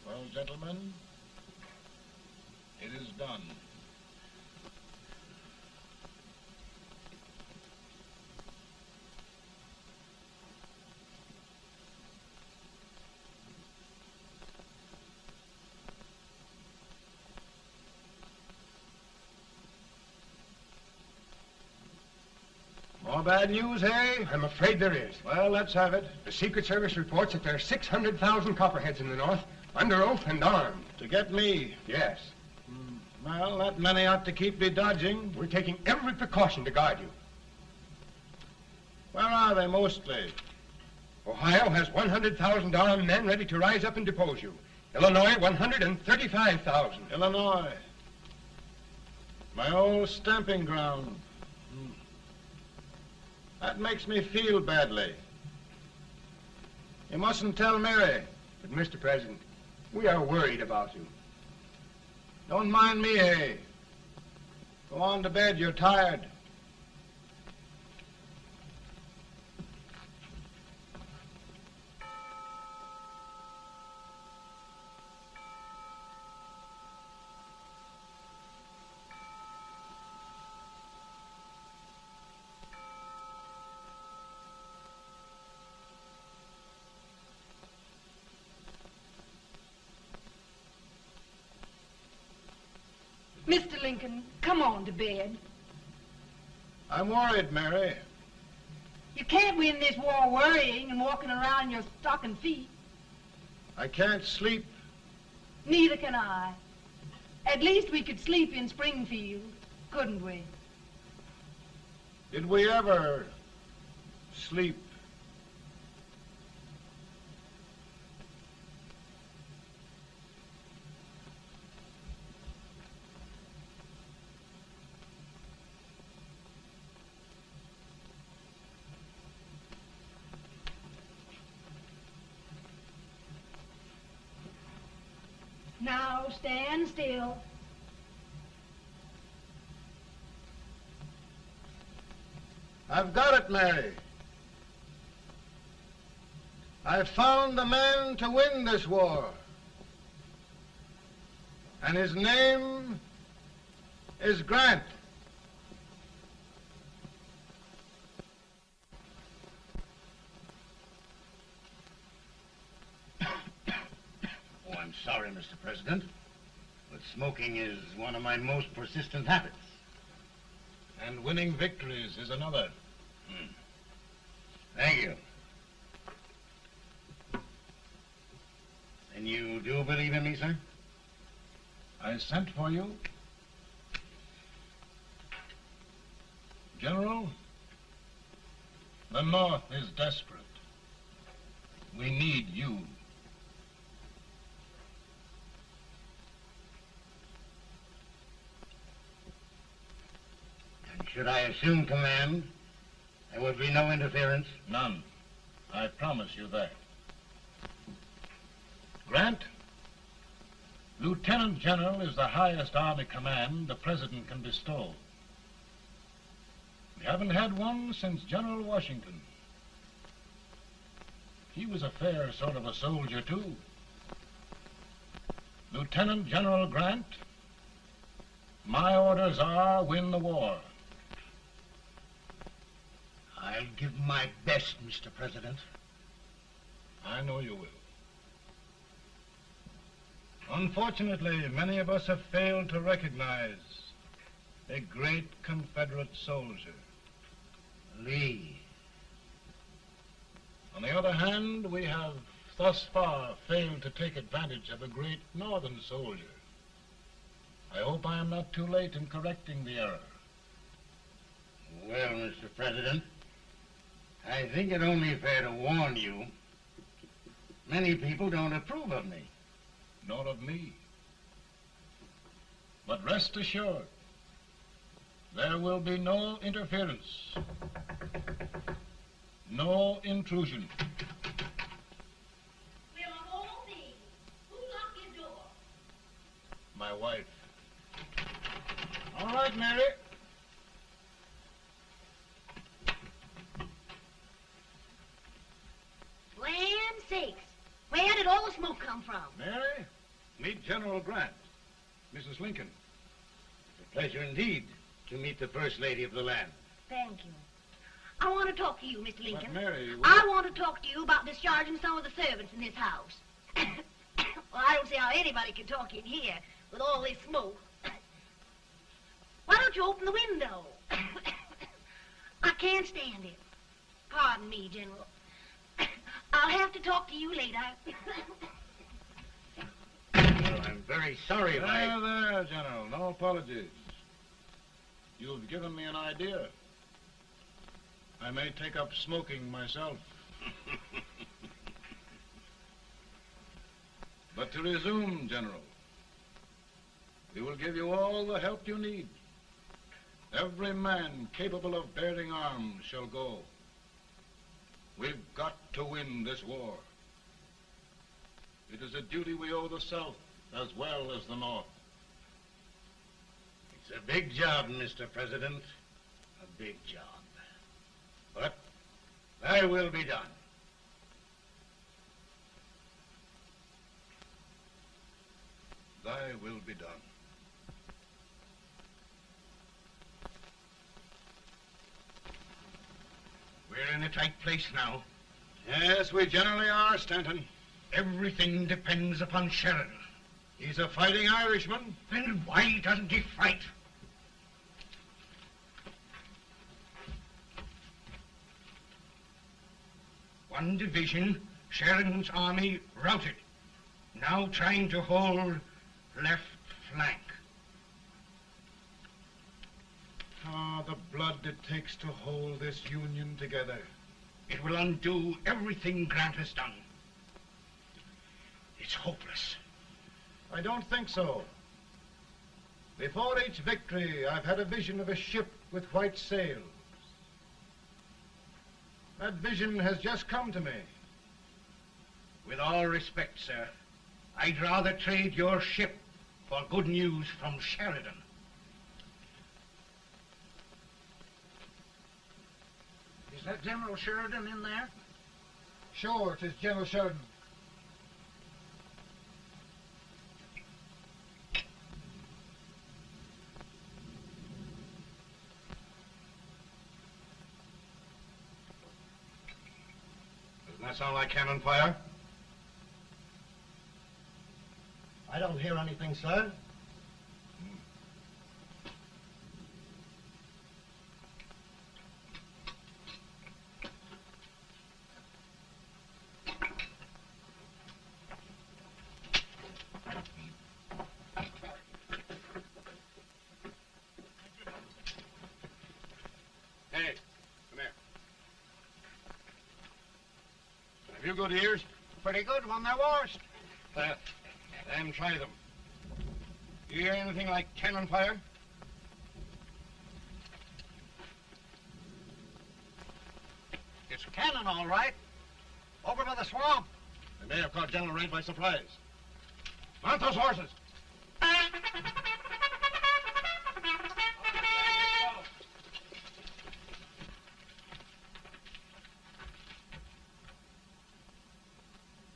Well, gentlemen, it is done. More bad news, eh? I'm afraid there is. Well, let's have it. The Secret Service reports that there are 600,000 copperheads in the North, under oath and armed. To get me? Yes. Well, that many ought to keep me dodging. We're taking every precaution to guard you. Where are they mostly? Ohio has 100,000 armed men ready to rise up and depose you. Illinois, 135,000. Illinois. My old stamping ground. That makes me feel badly. You mustn't tell Mary. But, Mr. President, we are worried about you. Don't mind me, eh? Go on to bed. You're tired. Mr. Lincoln, come on to bed. I'm worried, Mary. You can't win this war worrying and walking around in your stocking feet. I can't sleep. Neither can I. At least we could sleep in Springfield, couldn't we? Did we ever sleep? Now stand still. I've got it, Mary. I've found the man to win this war. And his name is Grant. Oh, I'm sorry, Mr. President, but smoking is one of my most persistent habits. And winning victories is another. Thank you. And you do believe in me, sir? I sent for you. General, the North is desperate. We need you. And should I assume command, there would be no interference? None. I promise you that. Grant, Lieutenant General is the highest army command the President can bestow. We haven't had one since General Washington. He was a fair sort of a soldier, too. Lieutenant General Grant, my orders are win the war. I'll give my best, Mr. President. I know you will. Unfortunately, many of us have failed to recognize a great Confederate soldier, Lee. On the other hand, we have thus far failed to take advantage of a great Northern soldier. I hope I am not too late in correcting the error. Well, Mr. President, I think it only fair to warn you. Many people don't approve of me. Nor of me. But rest assured, there will be no interference, no intrusion. Well, of all things, who locked your door? My wife. All right, Mary. Land sakes, where did all the smoke come from? Mary, meet General Grant, Mrs. Lincoln. It's a pleasure indeed to meet the First Lady of the land. Thank you. I want to talk to you, Mr. Lincoln. But Mary, I want to talk to you about discharging some of the servants in this house. Well, I don't see how anybody can talk in here with all this smoke. Why don't you open the window? I can't stand it. Pardon me, General. I'll have to talk to you later. Well, I'm very sorry if I... There, General. No apologies. You've given me an idea. I may take up smoking myself. But to resume, General, we will give you all the help you need. Every man capable of bearing arms shall go. We've got to win this war. It is a duty we owe the South as well as the North. It's a big job, Mr. President. A big job. But thy will be done. Thy will be done. We're in a tight place now. Yes, we generally are, Stanton. Everything depends upon Sheridan. He's a fighting Irishman. Then why doesn't he fight? One division, Sheridan's army routed. Now trying to hold left flank. Ah, the blood it takes to hold this Union together. It will undo everything Grant has done. It's hopeless. I don't think so. Before each victory, I've had a vision of a ship with white sails. That vision has just come to me. With all respect, sir, I'd rather trade your ship for good news from Sheridan. Is that General Sheridan in there? Sure, it is General Sheridan. Doesn't that sound like cannon fire? I don't hear anything, sir. Hey, come here. Have you good ears? Pretty good when they're washed. Then try them. You hear anything like cannon fire? It's cannon, all right. Over by the swamp. They may have caught General Rank by surprise. Mount those horses!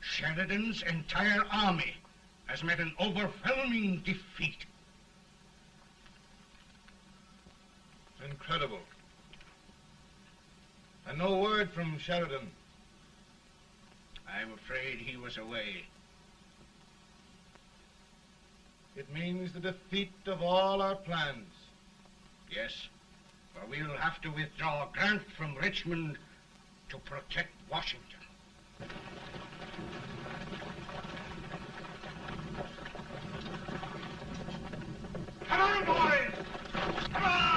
Sheridan's entire army has met an overwhelming defeat. Incredible. And no word from Sheridan. I'm afraid he was away. It means the defeat of all our plans. Yes, for we'll have to withdraw Grant from Richmond to protect Washington. Come on, boys! Come on!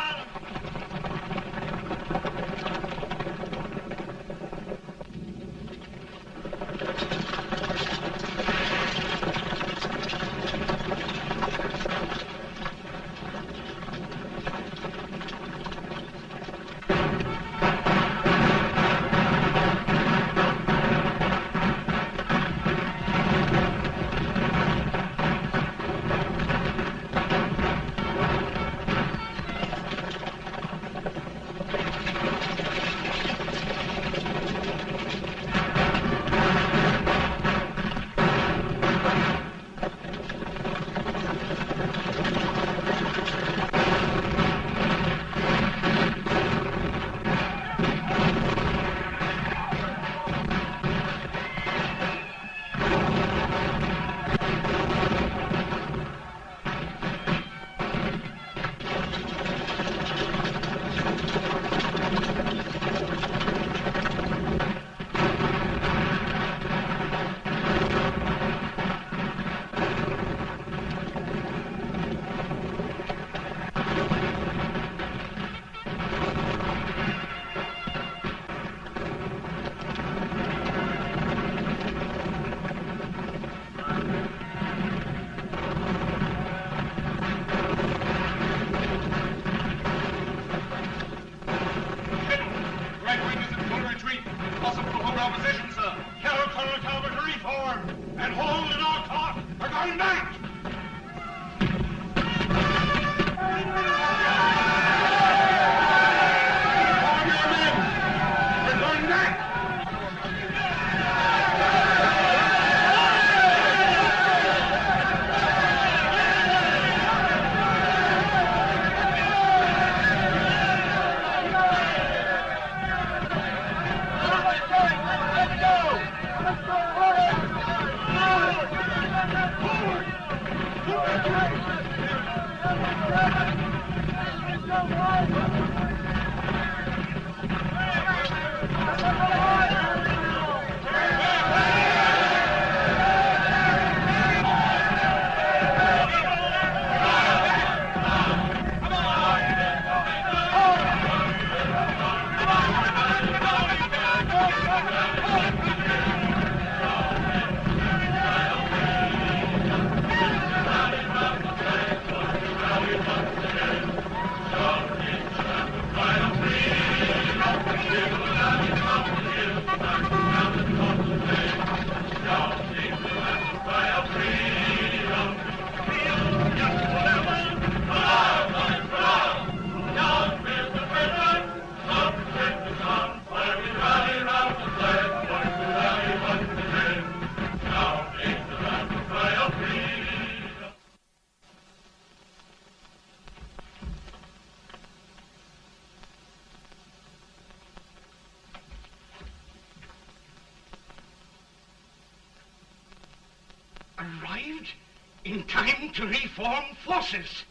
in time to reform forces,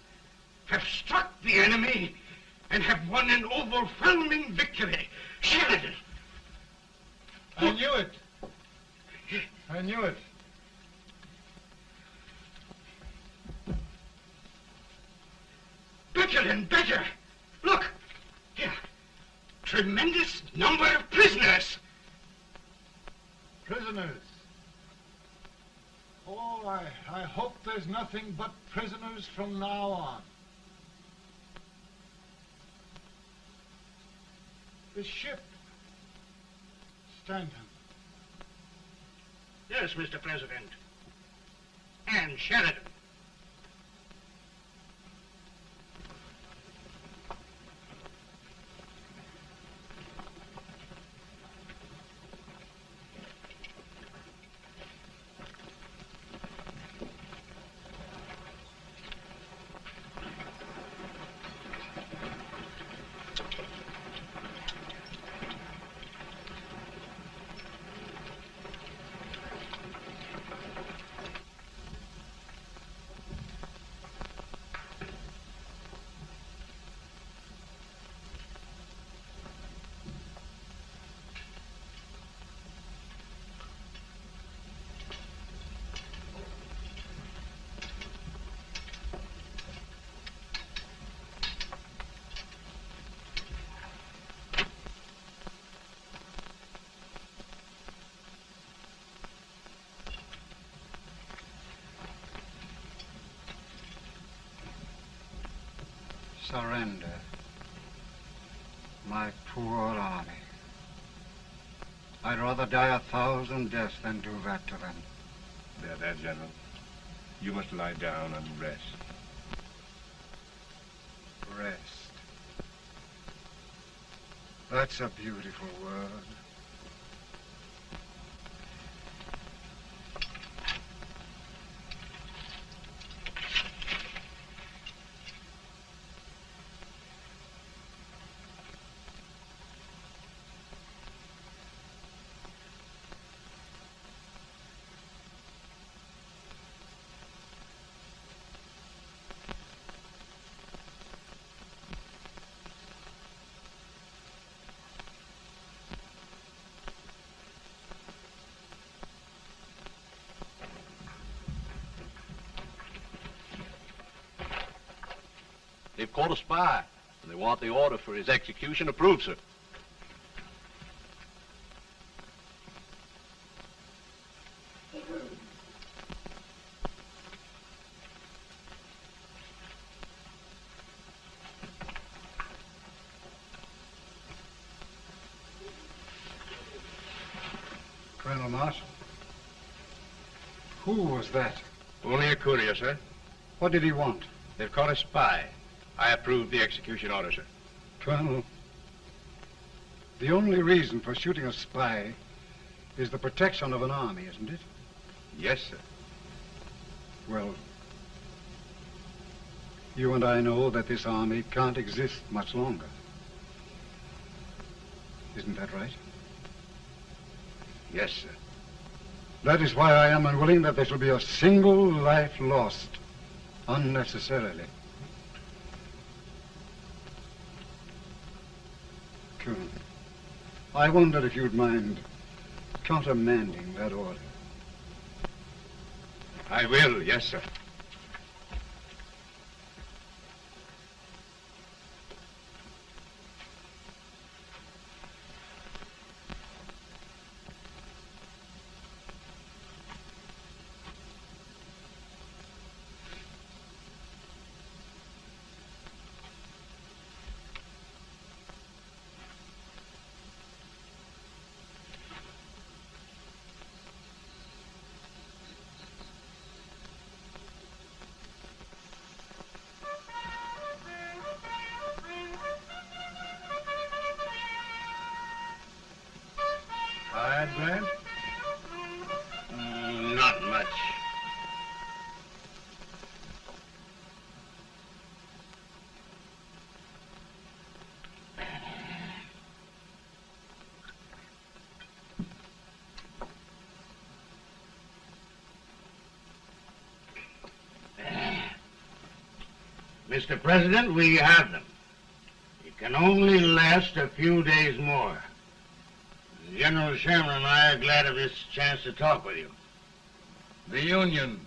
have struck the enemy, and have won an overwhelming victory. Sheridan! I knew it. I knew it. Better and better. Look, here. Tremendous number of prisoners. Prisoners. Oh, I hope there's nothing but prisoners from now on. The ship. Stanton. Yes, Mr. President. And Sheridan. Surrender, my poor army. I'd rather die 1,000 deaths than do that to them. There, General. You must lie down and rest. Rest. That's a beautiful word. They've caught a spy, and they want the order for his execution approved, sir. Colonel Marshall. Who was that? Only a courier, sir. What did he want? They've caught a spy. I approve the execution order, sir. Colonel, the only reason for shooting a spy is the protection of an army, isn't it? Yes, sir. Well, you and I know that this army can't exist much longer. Isn't that right? Yes, sir. That is why I am unwilling that there shall be a single life lost unnecessarily. Colonel, I wonder if you'd mind countermanding that order. I will, yes, sir. Tired, Grant? Not much. Mr. President, we have them. It can only last a few days more. General Sherman and I are glad of this chance to talk with you. The Union.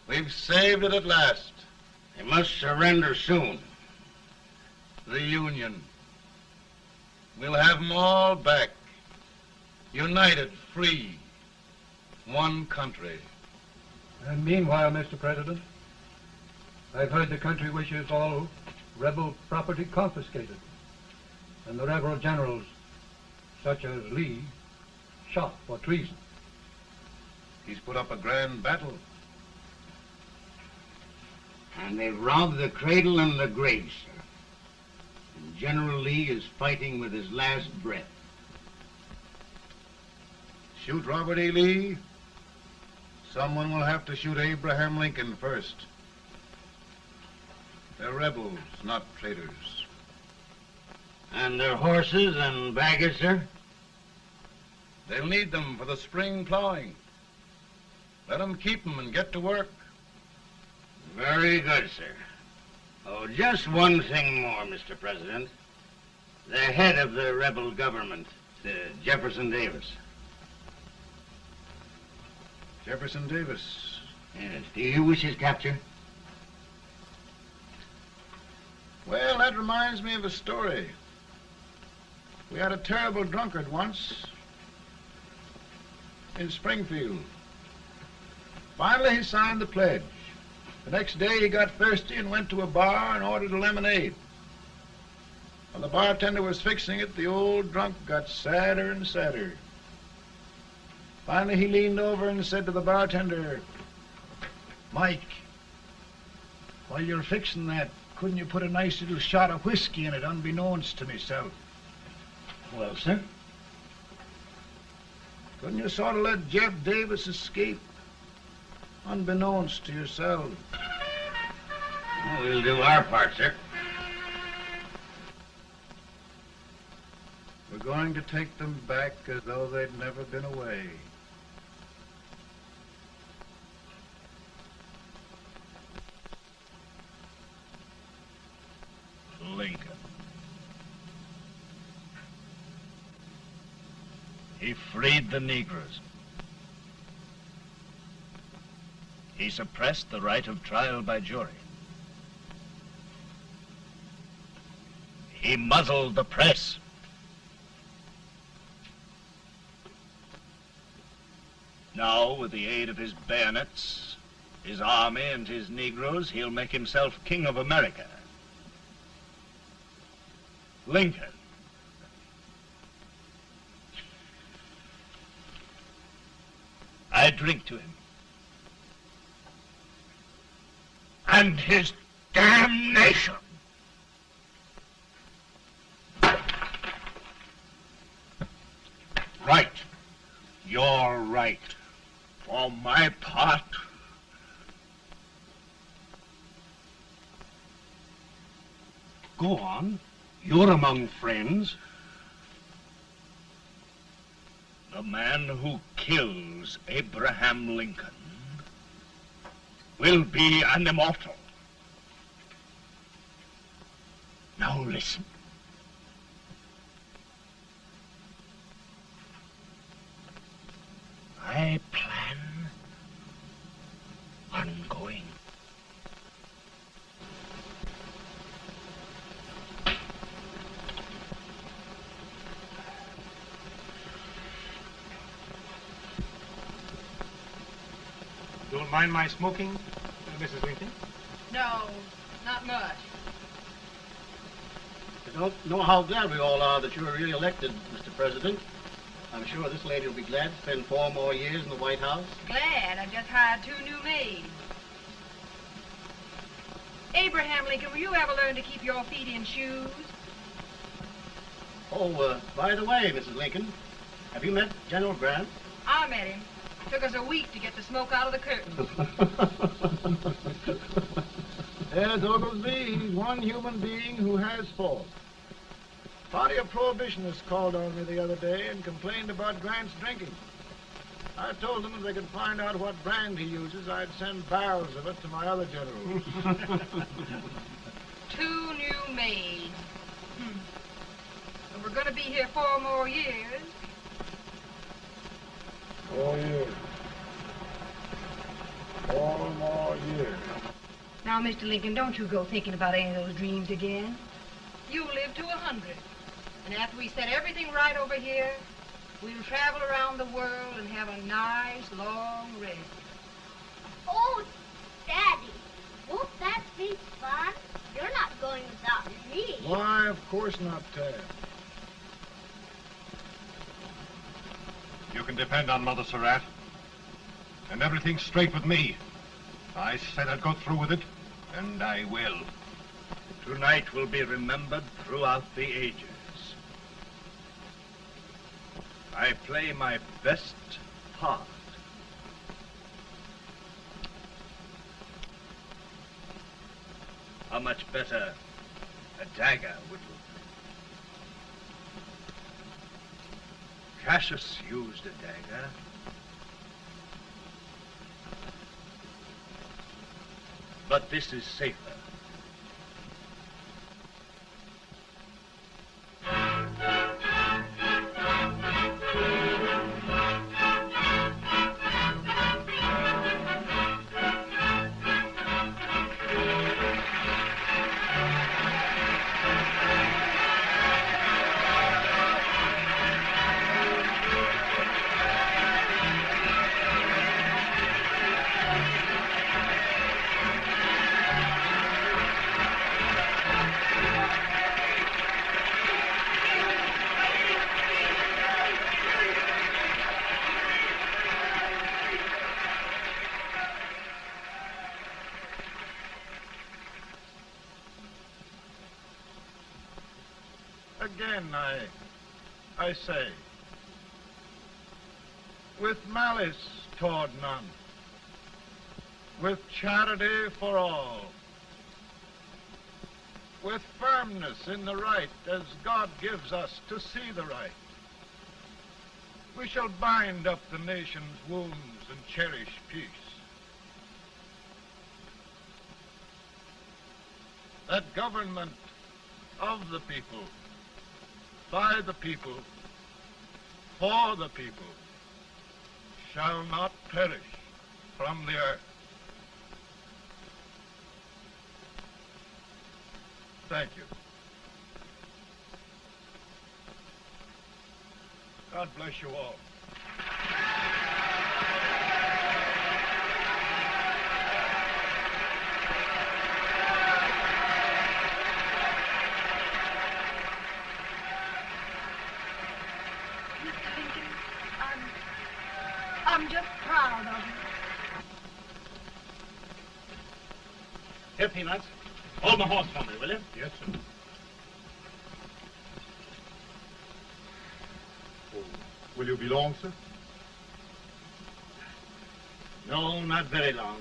We've saved it at last. They must surrender soon. The Union. We'll have them all back. United, free. One country. And meanwhile, Mr. President, I've heard the country wishes all rebel property confiscated, and the rebel generals, such as Lee, shot for treason. He's put up a grand battle. And they've robbed the cradle and the grave, sir. And General Lee is fighting with his last breath. Shoot Robert E. Lee? Someone will have to shoot Abraham Lincoln first. They're rebels, not traitors. And their horses and baggage, sir? They'll need them for the spring plowing. Let them keep them and get to work. Very good, sir. Oh, just one thing more, Mr. President. The head of the rebel government, Jefferson Davis. Jefferson Davis? Yes. Do you wish his capture? Well, that reminds me of a story. We had a terrible drunkard once in Springfield. Finally, he signed the pledge. The next day, he got thirsty and went to a bar and ordered a lemonade. While the bartender was fixing it, the old drunk got sadder and sadder. Finally, he leaned over and said to the bartender, "Mike, while you're fixing that, couldn't you put a nice little shot of whiskey in it, unbeknownst to myself?" Well, sir? Couldn't you sort of let Jeff Davis escape, unbeknownst to yourself? Well, we'll do our part, sir. We're going to take them back as though they'd never been away. Lincoln. He freed the Negroes. He suppressed the right of trial by jury. He muzzled the press. Now, with the aid of his bayonets, his army, and his Negroes, he'll make himself King of America. Lincoln. I drink to him. And his damnation. Right. You're right. For my part, go on. You're among friends. The man who kills Abraham Lincoln will be an immortal. Now listen. I plan on going. Don't mind my smoking, Mrs. Lincoln? No, not much. I don't know how glad we all are that you were re-elected, Mr. President. I'm sure this lady will be glad to spend 4 more years in the White House. Glad. I just hired 2 new maids. Abraham Lincoln, will you ever learn to keep your feet in shoes? Oh, by the way, Mrs. Lincoln, have you met General Grant? I met him. Took us a week to get the smoke out of the curtains. Yes, Oglesby, he's one human being who has faults. A party of prohibitionists called on me the other day and complained about Grant's drinking. I told them if they could find out what brand he uses, I'd send barrels of it to my other generals. 2 new maids. So we're going to be here 4 more years. 4 years. 4 more years. Now, Mr. Lincoln, don't you go thinking about any of those dreams again. You'll live to 100. And after we set everything right over here, we'll travel around the world and have a nice, long rest. Oh, Daddy, won't that be fun? You're not going without me. Why, of course not, Tad. You can depend on Mother Surratt. And everything's straight with me. I said I'd go through with it, and I will. Tonight will be remembered throughout the ages. I play my best part. How much better a dagger would look. Cassius used a dagger. But this is safer. Again, I say, with malice toward none, with charity for all, with firmness in the right as God gives us to see the right, we shall bind up the nation's wounds and cherish peace. That government of the people, by the people, for the people, shall not perish from the earth. Thank you. God bless you all. I'm just proud of you. Here, Peanuts. Hold my horse for me, will you? Yes, sir. Oh, will you be long, sir? No, not very long.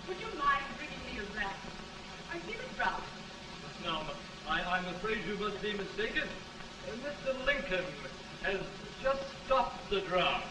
Would you mind bringing me a wrap? I give it drop. No, I'm afraid you must be mistaken. Mr. Lincoln has just stopped the draft.